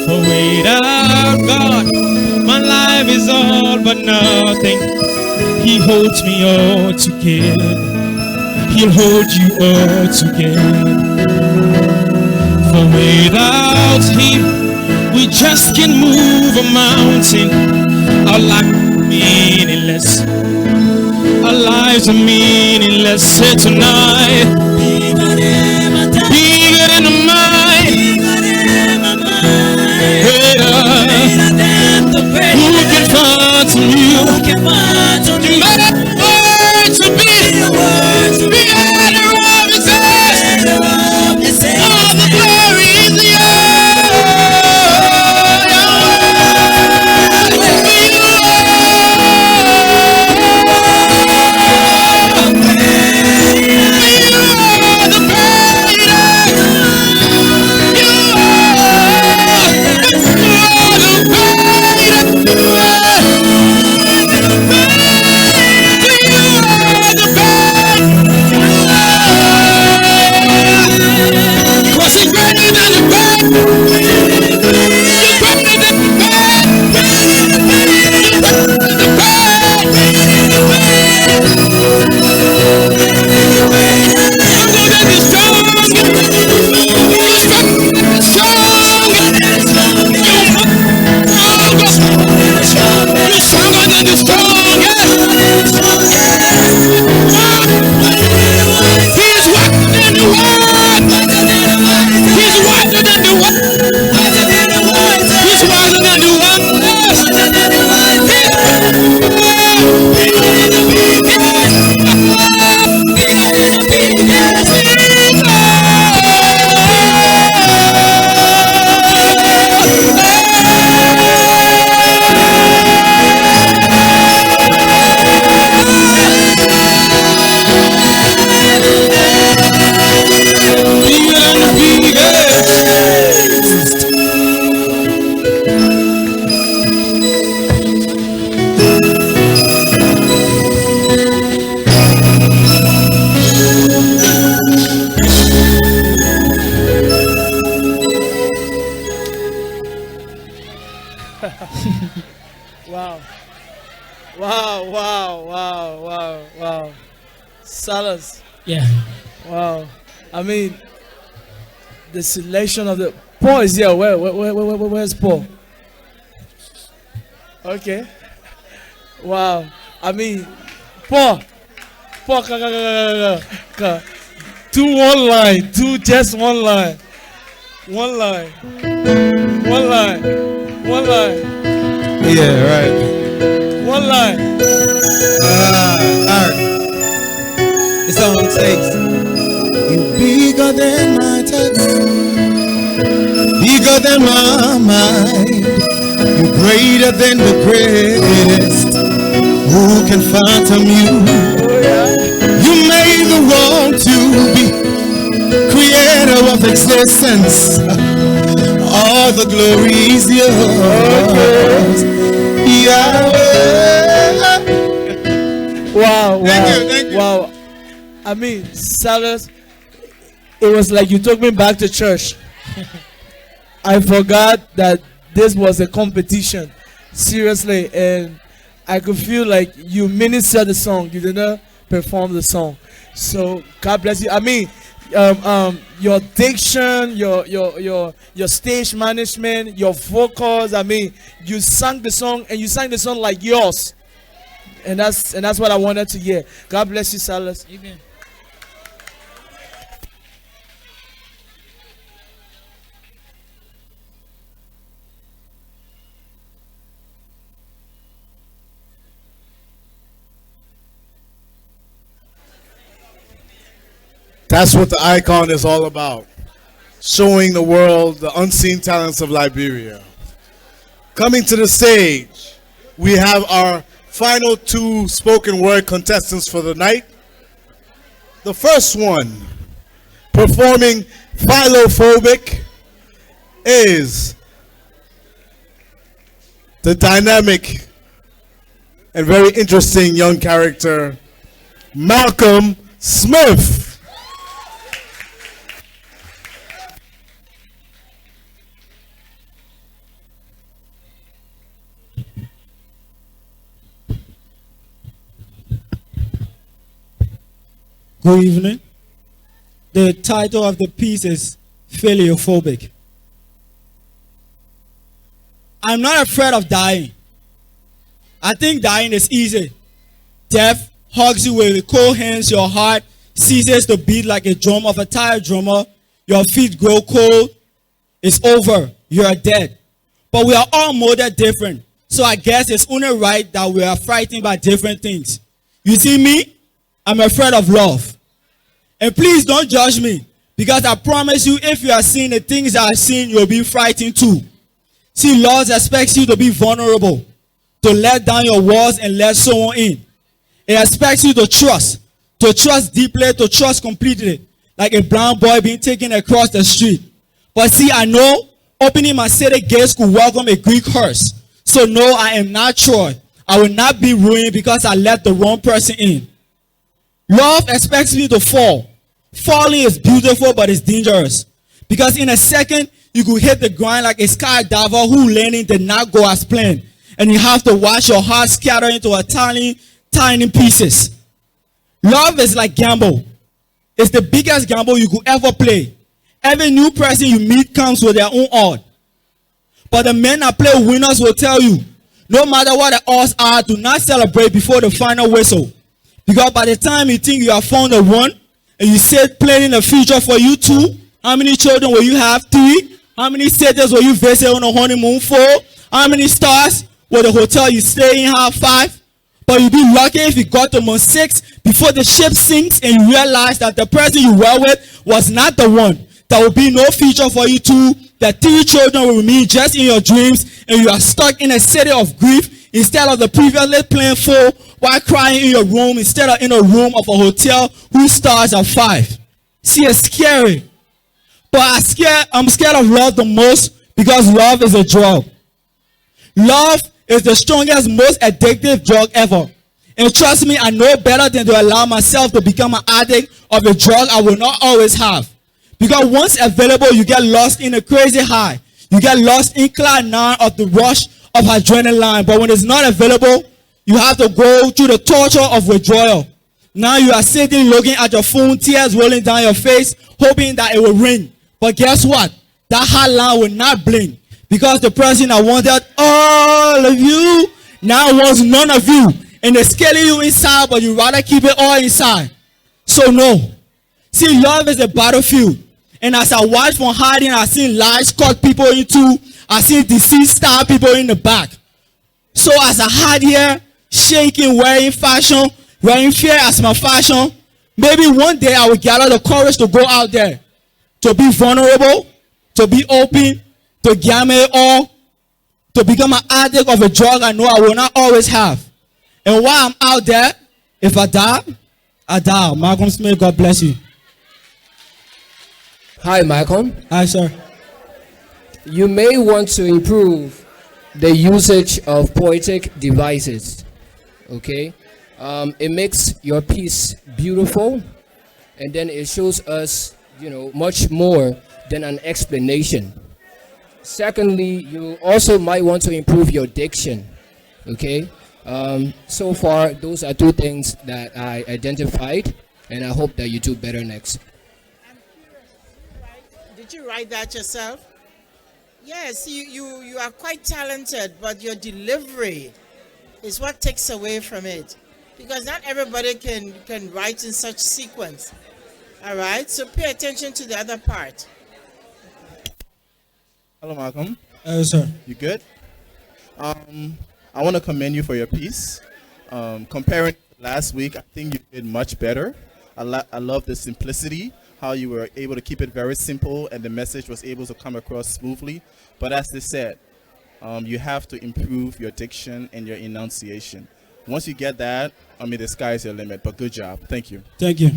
[SPEAKER 14] For without God, my life is all but nothing. He holds me all together. He'll hold you all together. For without Him, we just can't move a mountain. Our life is meaningless. Our lives are meaningless. Say tonight, bigger than mine, greater than the greatest. Who can fathom you? You made a word to be, creator of existence. All the glory is yours.
[SPEAKER 11] Wow. Wow, wow, wow, wow, wow. Salas.
[SPEAKER 17] Yeah.
[SPEAKER 11] Wow. I mean, the selection of the Paul is here. Where's Paul? Okay. Wow. I mean, Paul, do one line. Do just one line. One line. One line. One line.
[SPEAKER 16] Yeah, right.
[SPEAKER 11] One line.
[SPEAKER 16] Alright. The song says, you bigger than my thoughts, bigger than my mind. You greater than the greatest. Who can fathom you? You made the world to be creator of existence. All the glory is yours. Yahweh.
[SPEAKER 11] Wow,
[SPEAKER 16] Thank you.
[SPEAKER 11] wow. I mean, Salas, it was like you took me back to church. I forgot that this was a competition. Seriously, and I could feel like you ministered the song. You did not perform the song. So God bless you. I mean, your diction, your stage management, your vocals. I mean, you sang the song and you sang the song like yours. And that's what I wanted to hear. God bless you, Salas.
[SPEAKER 17] Amen.
[SPEAKER 1] That's what the icon is all about. Showing the world the unseen talents of Liberia. Coming to the stage, we have our final two spoken word contestants for the night. The first one, performing Phobic, is the dynamic and very interesting young character, Malcolm Smith.
[SPEAKER 17] Good evening. The title of the piece is Phobic. I'm not afraid of dying. I think dying is easy. Death hugs you with cold hands, your heart ceases to beat like a drum of a tired drummer, your feet grow cold, it's over, you're dead. But we are all molded different, so I guess it's only right that we are frightened by different things. You see me? I'm afraid of love. And please don't judge me, because I promise you, if you are seeing the things I've seen, you'll be frightened too. See, love expects you to be vulnerable, to let down your walls and let someone in. It expects you to trust deeply, to trust completely, like a brown boy being taken across the street. But see, I know opening my city gates could welcome a Greek hearse. So no, I am not Troy. I will not be ruined because I let the wrong person in. Love expects me to fall. Falling is beautiful, but it's dangerous. Because in a second, you could hit the ground like a skydiver who landing did not go as planned. And you have to watch your heart scatter into a tiny, tiny pieces. Love is like gamble. It's the biggest gamble you could ever play. Every new person you meet comes with their own odds. But the men that play winners will tell you, no matter what the odds are, do not celebrate before the final whistle. Because by the time you think you have found the one, and you said planning the future for you two, how many children will you have? 3? How many cities will you visit on a honeymoon for? How many stars will the hotel you stay in have? 5? But you'll be lucky if you got to month 6 before the ship sinks and you realize that the person you were with was not the one. There will be no future for you two. The 3 children will remain just in your dreams, and you are stuck in a city of grief instead of the previously planned 4, while crying in your room instead of in a room of a hotel whose stars are 5. See, it's scary. But I'm scared of love the most because love is a drug. Love is the strongest, most addictive drug ever. And trust me, I know better than to allow myself to become an addict of a drug I will not always have. Because once available, you get lost in a crazy high. You get lost in cloud 9 of the rush of adrenaline. But when it's not available, you have to go through the torture of withdrawal. Now you are sitting looking at your phone, tears rolling down your face, hoping that it will ring. But guess what? That hotline will not blink, because the person that wanted all of you now wants none of you. And they're scaling you inside, but you rather keep it all inside. So no. See, love is a battlefield. And as I watch from hiding, I've seen lies cut people into, I've seen deceit stab people in the back. So as I hide here, shaking, wearing fashion, wearing fear as my fashion, maybe one day I will gather the courage to go out there, to be vulnerable, to be open, to gamble it all, to become an addict of a drug I know I will not always have. And while I'm out there, if I die, I die. Malcolm Smith, God bless you.
[SPEAKER 3] Hi, Malcolm.
[SPEAKER 17] Hi, sir.
[SPEAKER 3] You may want to improve the usage of poetic devices. Okay? It makes your piece beautiful, and then it shows us, much more than an explanation. Secondly, you also might want to improve your diction. Okay? So far, those are two things that I identified, and I hope that you do better next.
[SPEAKER 5] Did you write that yourself? Yes, you are quite talented, but your delivery is what takes away from it. Because not everybody can write in such sequence. All right, so pay attention to the other part.
[SPEAKER 6] Hello, Malcolm.
[SPEAKER 17] Hello, sir.
[SPEAKER 6] You good? I want to commend you for your piece. Comparing last week, I think you did much better. I love the simplicity, how you were able to keep it very simple and the message was able to come across smoothly. But as they said, you have to improve your diction and your enunciation. Once you get that, the sky is your limit. But good job. Thank you.
[SPEAKER 17] Thank you.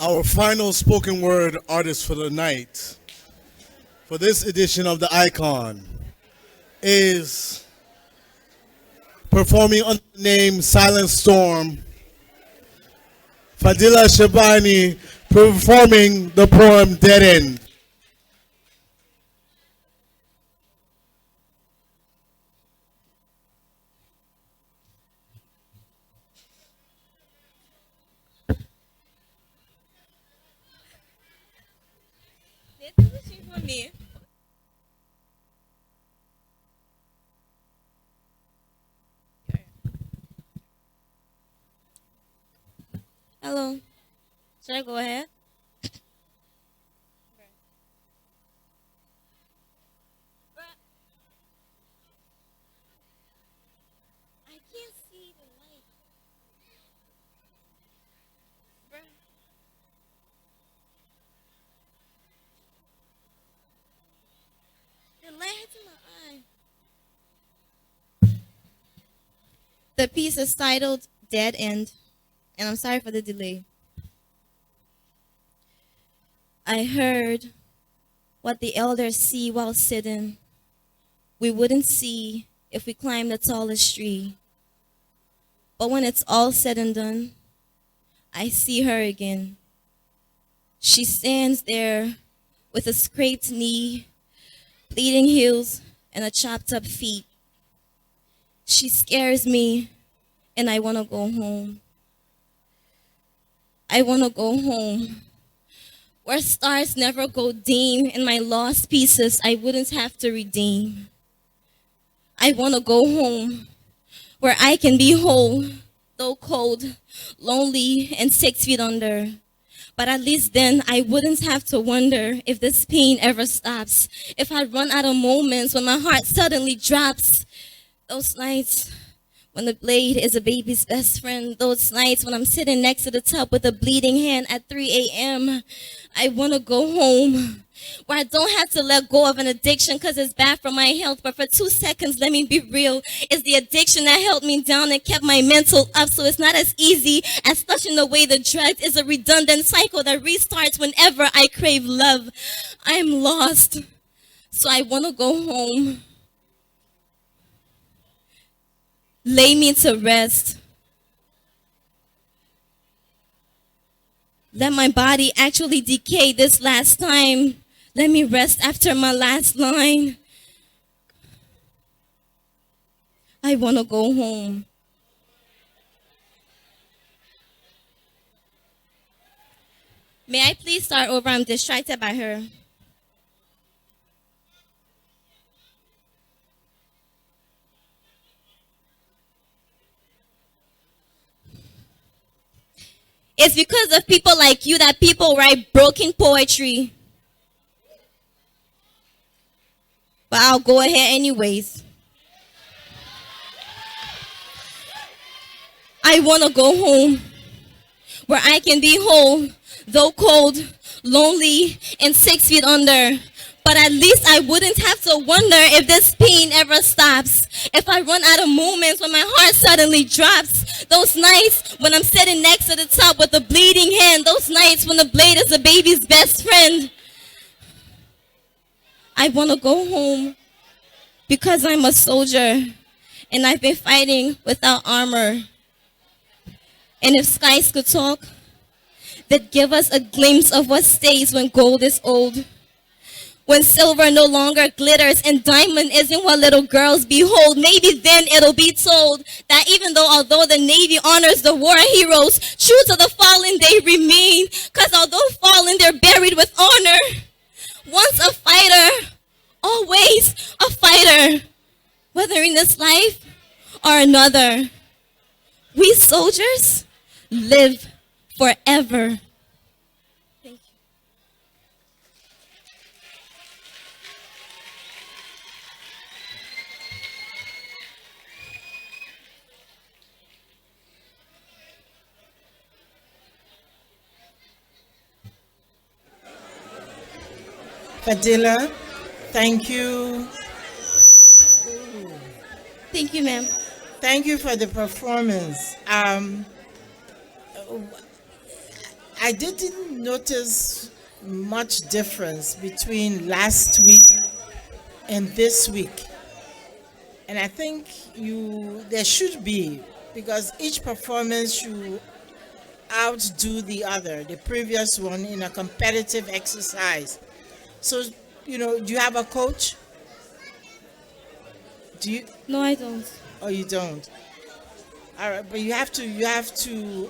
[SPEAKER 1] Our final spoken word artist for the night, for this edition of The Icon, is performing under the name Silent Storm, Fadila Shabani, performing the poem Dead End.
[SPEAKER 7] Hello. Should I go ahead? I can't see the light. The light hits in my eye. The piece is titled Dead End. And I'm sorry for the delay. I heard what the elders see while sitting. We wouldn't see if we climbed the tallest tree. But when it's all said and done, I see her again. She stands there with a scraped knee, bleeding heels, and a chopped up feet. She scares me, and I want to go home. I want to go home, where stars never go dim and my lost pieces I wouldn't have to redeem. I want to go home, where I can be whole, though cold, lonely, and 6 feet under. But at least then I wouldn't have to wonder if this pain ever stops, if I run out of moments when my heart suddenly drops. Those nights when the blade is a baby's best friend, those nights when I'm sitting next to the tub with a bleeding hand at 3 a.m. I want to go home, where I don't have to let go of an addiction because it's bad for my health. But for 2 seconds, let me be real, it's the addiction that held me down and kept my mental up. So it's not as easy as flushing away the drugs. It's a redundant cycle that restarts whenever I crave love. I'm lost, so I want to go home. lay me to rest. Let my body actually decay this last time. Let me rest after my last line. I want to go home. May I please start over? I'm distracted by her. It's because of people like you that people write broken poetry. But I'll go ahead anyways. I want to go home where I can be whole, though cold, lonely, and 6 feet under. But at least I wouldn't have to wonder if this pain ever stops. If I run out of moments when my heart suddenly drops. Those nights when I'm sitting next to the top with a bleeding hand. Those nights when the blade is the baby's best friend. I want to go home because I'm a soldier and I've been fighting without armor. And if skies could talk, they'd give us a glimpse of what stays when gold is old. When silver no longer glitters and diamond isn't what little girls behold, maybe then it'll be told that even though although the Navy honors the war heroes, true to the fallen they remain. Cause although fallen, they're buried with honor. Once a fighter, always a fighter. Whether in this life or another, we soldiers live forever.
[SPEAKER 5] Fadila, thank you.
[SPEAKER 7] Thank you, ma'am.
[SPEAKER 5] Thank you for the performance. I didn't notice much difference between last week and this week. And I think there should be, because each performance should outdo the other, the previous one, in a competitive exercise. So, do you have a coach? Do you?
[SPEAKER 7] No, I don't.
[SPEAKER 5] Oh, you don't. All right, but you have to,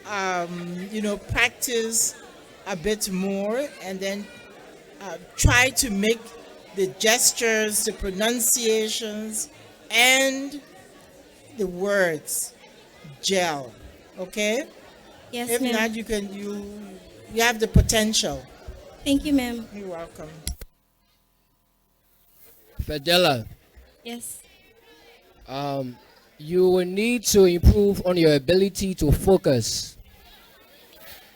[SPEAKER 5] practice a bit more, and then try to make the gestures, the pronunciations, and the words gel. Okay?
[SPEAKER 7] Yes,
[SPEAKER 5] if
[SPEAKER 7] ma'am.
[SPEAKER 5] not, you have the potential.
[SPEAKER 7] Thank you, ma'am.
[SPEAKER 5] You're welcome.
[SPEAKER 3] Fadela,
[SPEAKER 7] Yes.
[SPEAKER 3] you will need to improve on your ability to focus.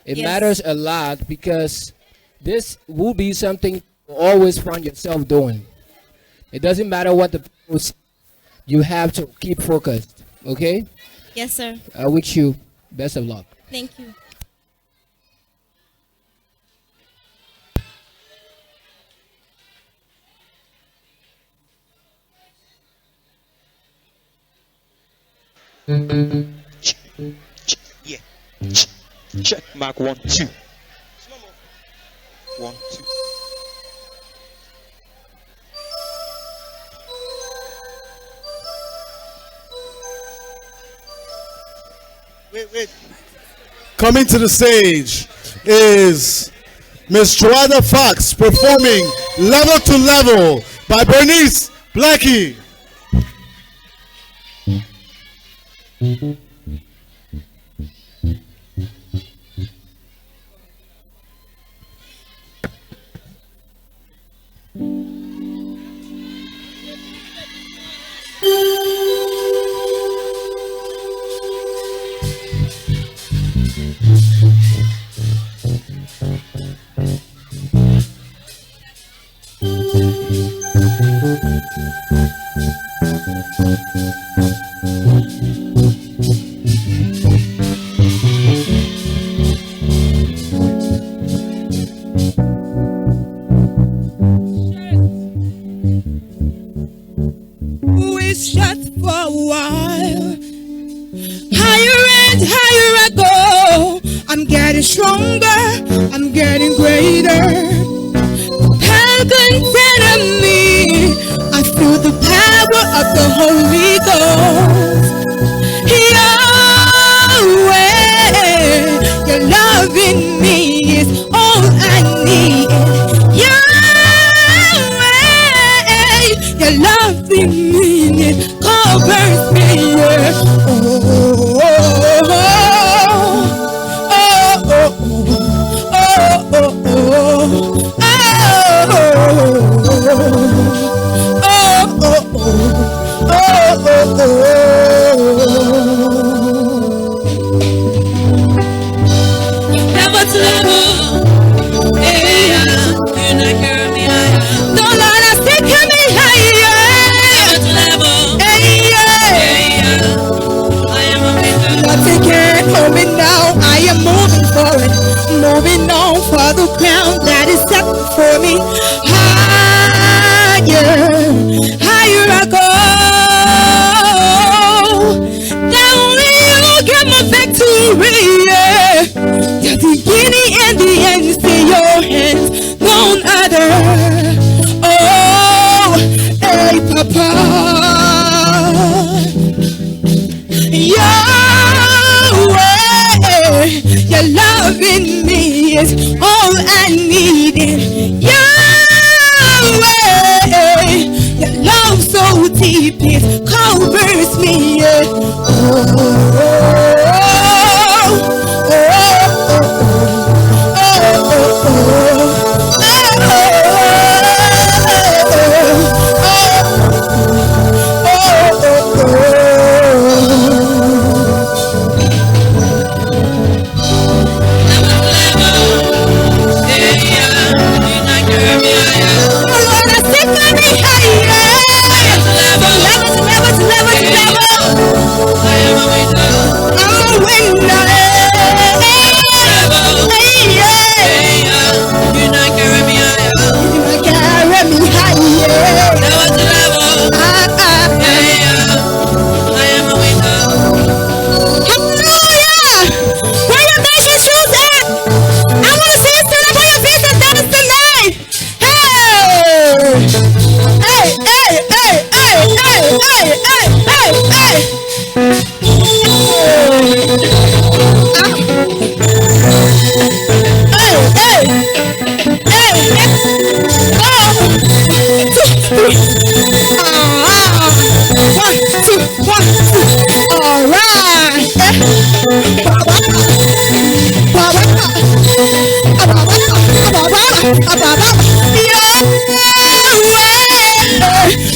[SPEAKER 3] It
[SPEAKER 7] Yes.
[SPEAKER 3] matters a lot because this will be something you always find yourself doing. It doesn't matter what the people say, you have to keep focused, okay?
[SPEAKER 7] Yes, sir.
[SPEAKER 3] I wish you best of luck.
[SPEAKER 7] Thank you.
[SPEAKER 18] Yeah. Check mark 1 2. 1 2.
[SPEAKER 1] Wait. Coming to the stage is Miss Joata Fox performing Level to Level by Bernice Blackie.
[SPEAKER 14] We shot for a while, Higher and higher I go. I'm getting stronger. I'm getting greater. Heaven sent on me. I feel the power of the Holy Ghost. Yahweh, your love in me is all I need. Yahweh, your love in me is covers me. Yeah. Never to level, yeah, you're not carrying me higher. Don't let us take me higher. Never to level, yeah, I am a winner. Nothing can hold me now. I am moving forward, moving on for the ground that is set for me. Higher, higher I go. That only you get my victory. Yeah. The beginning and the end is in your hands, none other. Oh, hey Papa, Yahweh, your love in me is all I needed. Yahweh, your love so deep it covers me. Yeah.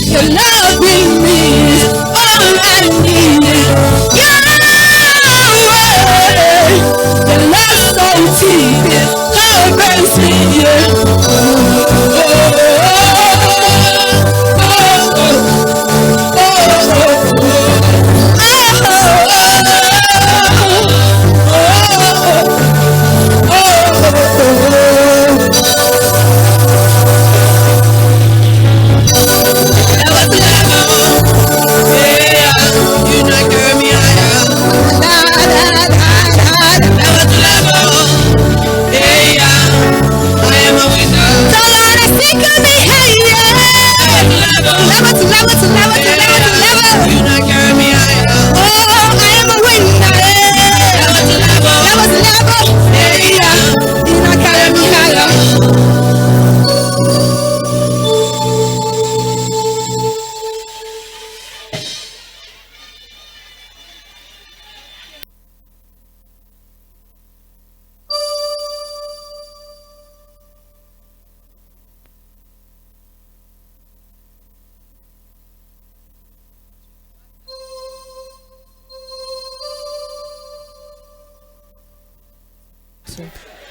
[SPEAKER 14] Your love in me is all I need. Yahweh, your love so deep it covers me.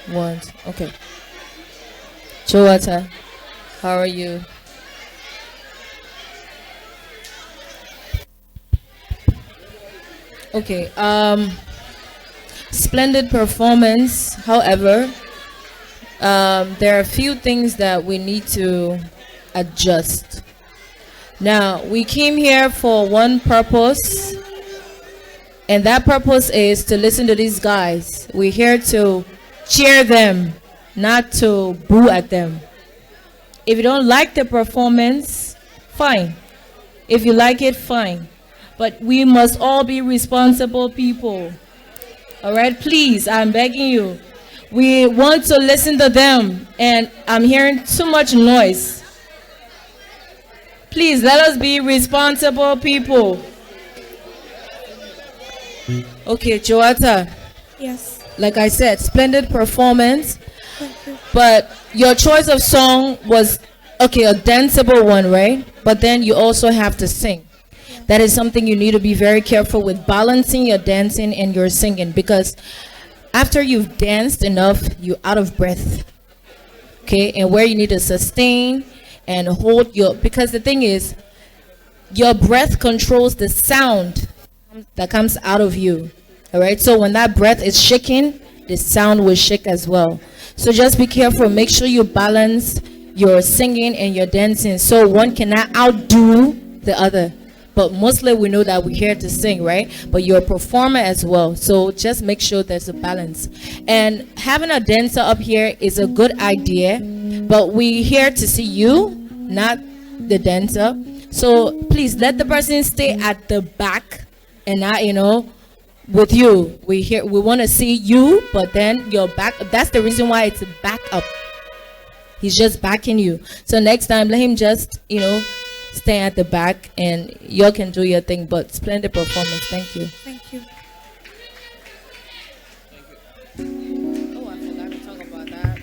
[SPEAKER 8] Once. Okay. Joata, how are you? Okay. Splendid performance. However, there are a few things that we need to adjust. Now, we came here for one purpose, And that purpose is to listen to these guys. We're here to cheer them, not to boo at them. If you don't like the performance, fine. If you like it, fine. But we must all be responsible people. All right, please, I'm begging you. We want to listen to them, and I'm hearing too much noise. Please, let us be responsible people. Okay, Joata.
[SPEAKER 2] Yes.
[SPEAKER 8] Like I said, splendid performance. But your choice of song was, okay, a danceable one, right? But then you also have to sing. That is something you need to be very careful with, balancing your dancing and your singing, because after you've danced enough, you're out of breath. Okay, and where you need to sustain and hold your, because the thing is, your breath controls the sound that comes out of you. All right, so when that breath is shaking, the sound will shake as well. So just be careful, make sure you balance your singing and your dancing so one cannot outdo the other. But mostly we know that we're here to sing, right? But you're a performer as well. So just make sure there's a balance. And having a dancer up here is a good idea, but we're here to see you, not the dancer. So please let the person stay at the back and not, with you. We want to see you, but then your back. That's the reason why it's a backup. He's just backing you. So next time, let him just, stay at the back, and you can do your thing. But splendid performance. Thank you.
[SPEAKER 2] Thank you.
[SPEAKER 8] Oh, I forgot to talk about that.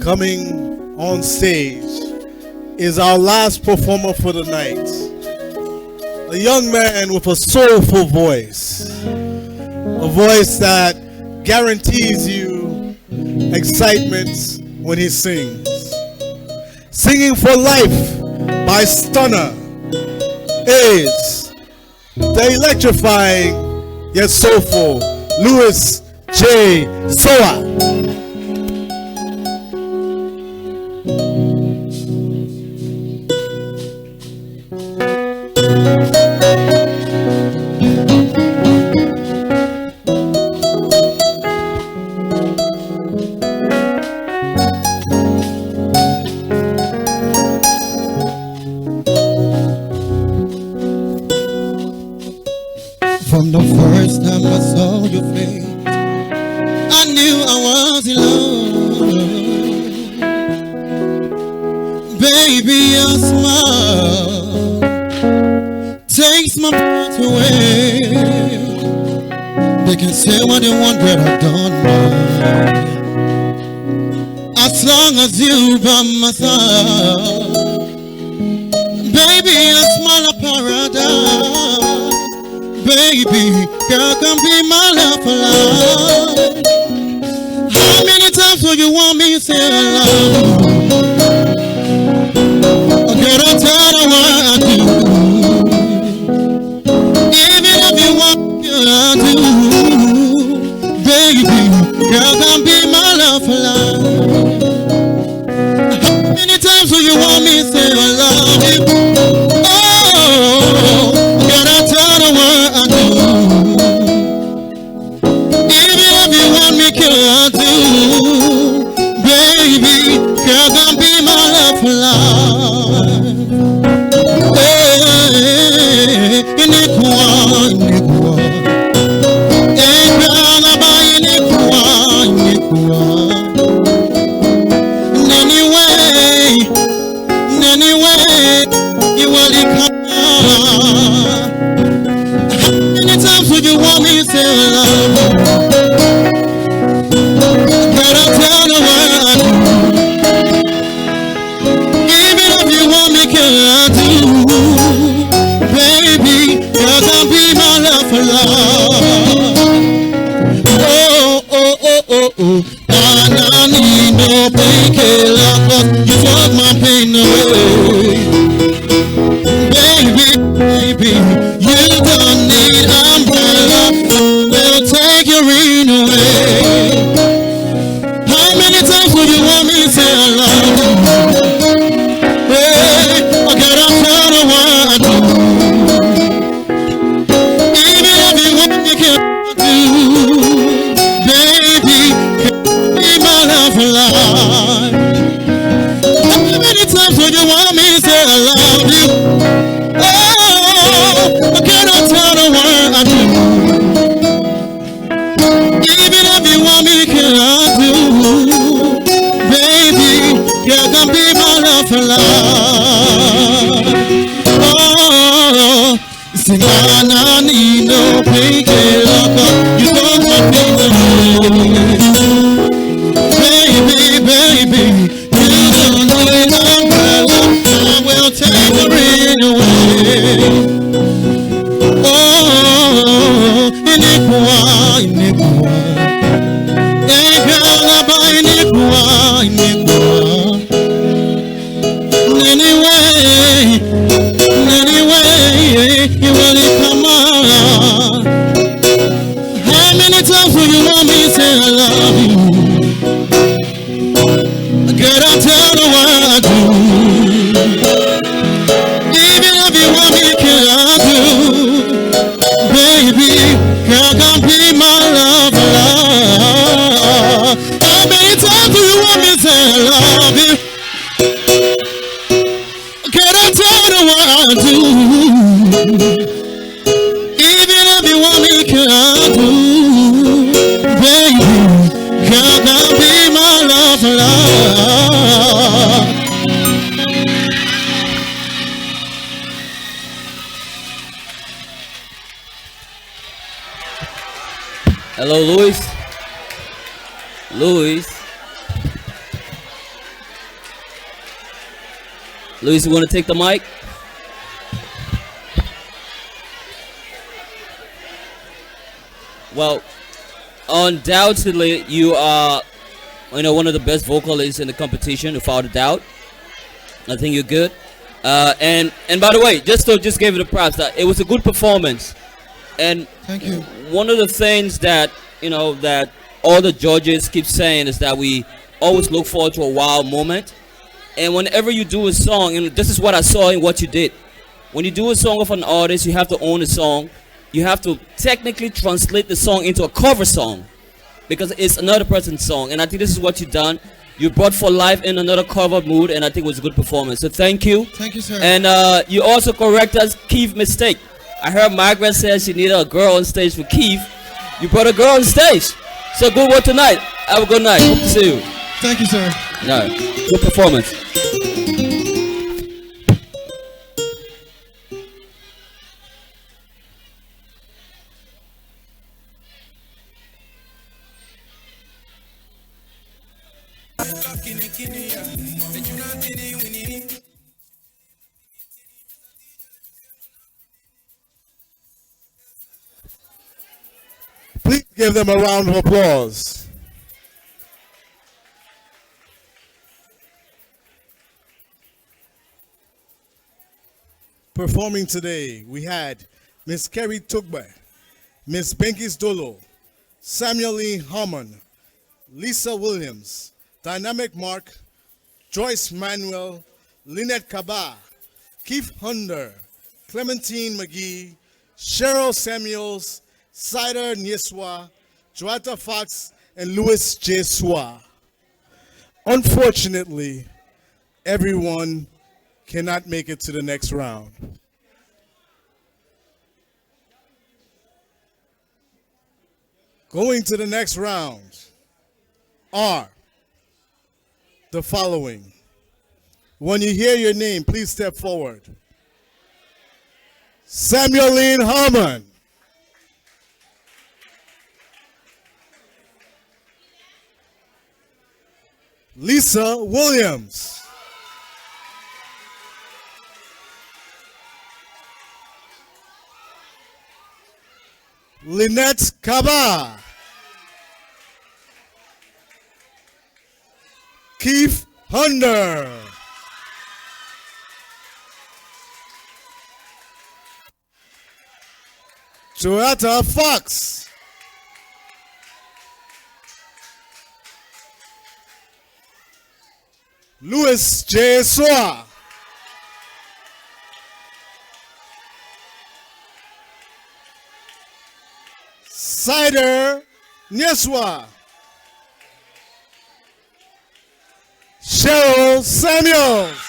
[SPEAKER 1] Coming on stage is our last performer for the night. A young man with a soulful voice. A voice that guarantees you excitement when he sings. Singing for Life by Stunner is the electrifying yet soulful Louis J. Soa.
[SPEAKER 13] From the first time I saw your face, I knew I was in love. Baby, your smile takes my breath away. They can say what they want, but I don't mind. As long as you by my side, baby, your smile a paradise. Baby, girl, come be my love for life. How many times will you want me to say I love you? Girl, don't tell her what I do. Even if you want me, I do. Baby, girl, come be my love for life. How many times will you want me to say I love you? Oh, girl, don't tell her what I do. Even if you want me, girl, I do. Baby, girl, come be my love for life. Hey, inikuwa. Hey, girl, about inikuwa. Anyway, you will come. How many times would you want me to say I love you? But I'll tell the world. Even if you want me, can I do? I need no painkiller. You don't want me to baby, you don't know it umbrella. I will take the rain away. Oh, inigua. Hey, girl, about inigua. Anyway, you really come on. How many times will you want me to say I love you? Girl, I tell you what I do. Even if you want me, can I do? Baby, girl, come be my love. How many times do you want me to say I love you? Can I tell you what I do? Even if you want me, can I do? Baby, can I be my love?
[SPEAKER 10] Hello, Luis. Luis, you want to take the mic? Well, undoubtedly, you are, one of the best vocalists in the competition, without a doubt. I think you're good. And by the way, just give it a props. That it was a good performance. And
[SPEAKER 13] thank you.
[SPEAKER 10] One of the things that that all the judges keep saying is that we always look forward to a wow moment. And whenever you do a song, and this is what I saw in what you did. When you do a song of an artist, you have to own the song. You have to technically translate the song into a cover song because it's another person's song. And I think this is what you've done. You brought for life in another cover mood, and I think it was a good performance. So thank you.
[SPEAKER 13] Thank you, sir.
[SPEAKER 10] And you also corrected Keith's mistake. I heard Margaret said she needed a girl on stage for Keith. You brought a girl on stage. So good work tonight. Have a good night. Hope to see you.
[SPEAKER 13] Thank you, sir.
[SPEAKER 10] All right. Good performance.
[SPEAKER 1] Please give them a round of applause. Performing today, we had Miss Kerry Tugbe, Miss Becky Dolo, Samueline Harmon, Lisa Williams, Dynamic Mark, Joyce Manuel, Lynette Kaba, Keith Hunder, Clementine McGee, Cheryl Samuels, Cider Nyeswa, Joata Fox, and Louis J. Swa. Unfortunately, everyone cannot make it to the next round. Going to the next round are the following. When you hear your name, please step forward. Samueline Harmon. Lisa Williams. Lynette Kaba. Keith Hunder. Joata Fox. Louis J. Swa. Cider Nyeswa. Cheryl Samuels.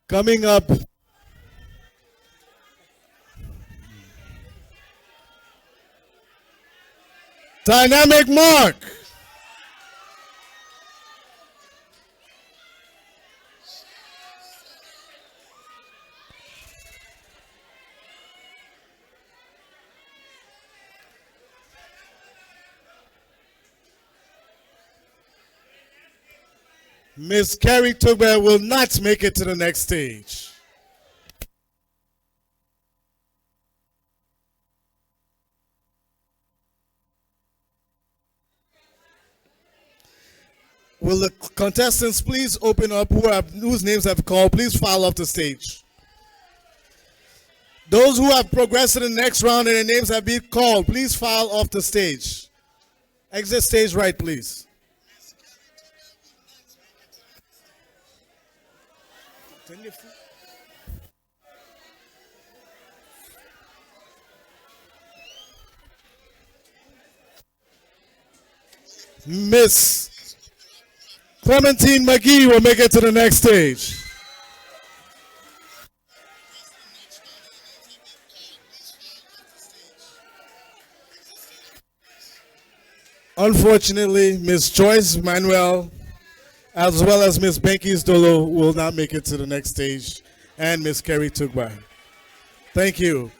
[SPEAKER 1] Coming up, Dynamic Mark. Miss Kerry Tugber will not make it to the next stage. Will the contestants please open up whose names have called? Please file off the stage. Those who have progressed to the next round and their names have been called, please file off the stage. Exit stage right, please. Miss Clementine McGee will make it to the next stage. Unfortunately, Miss Joyce Manuel, as well as Miss Becky's Dolo, will not make it to the next stage, and Miss Kerry Tugbar. Thank you.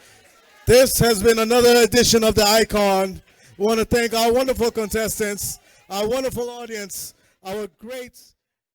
[SPEAKER 1] This has been another edition of The Icon. We want to thank our wonderful contestants, our wonderful audience, our great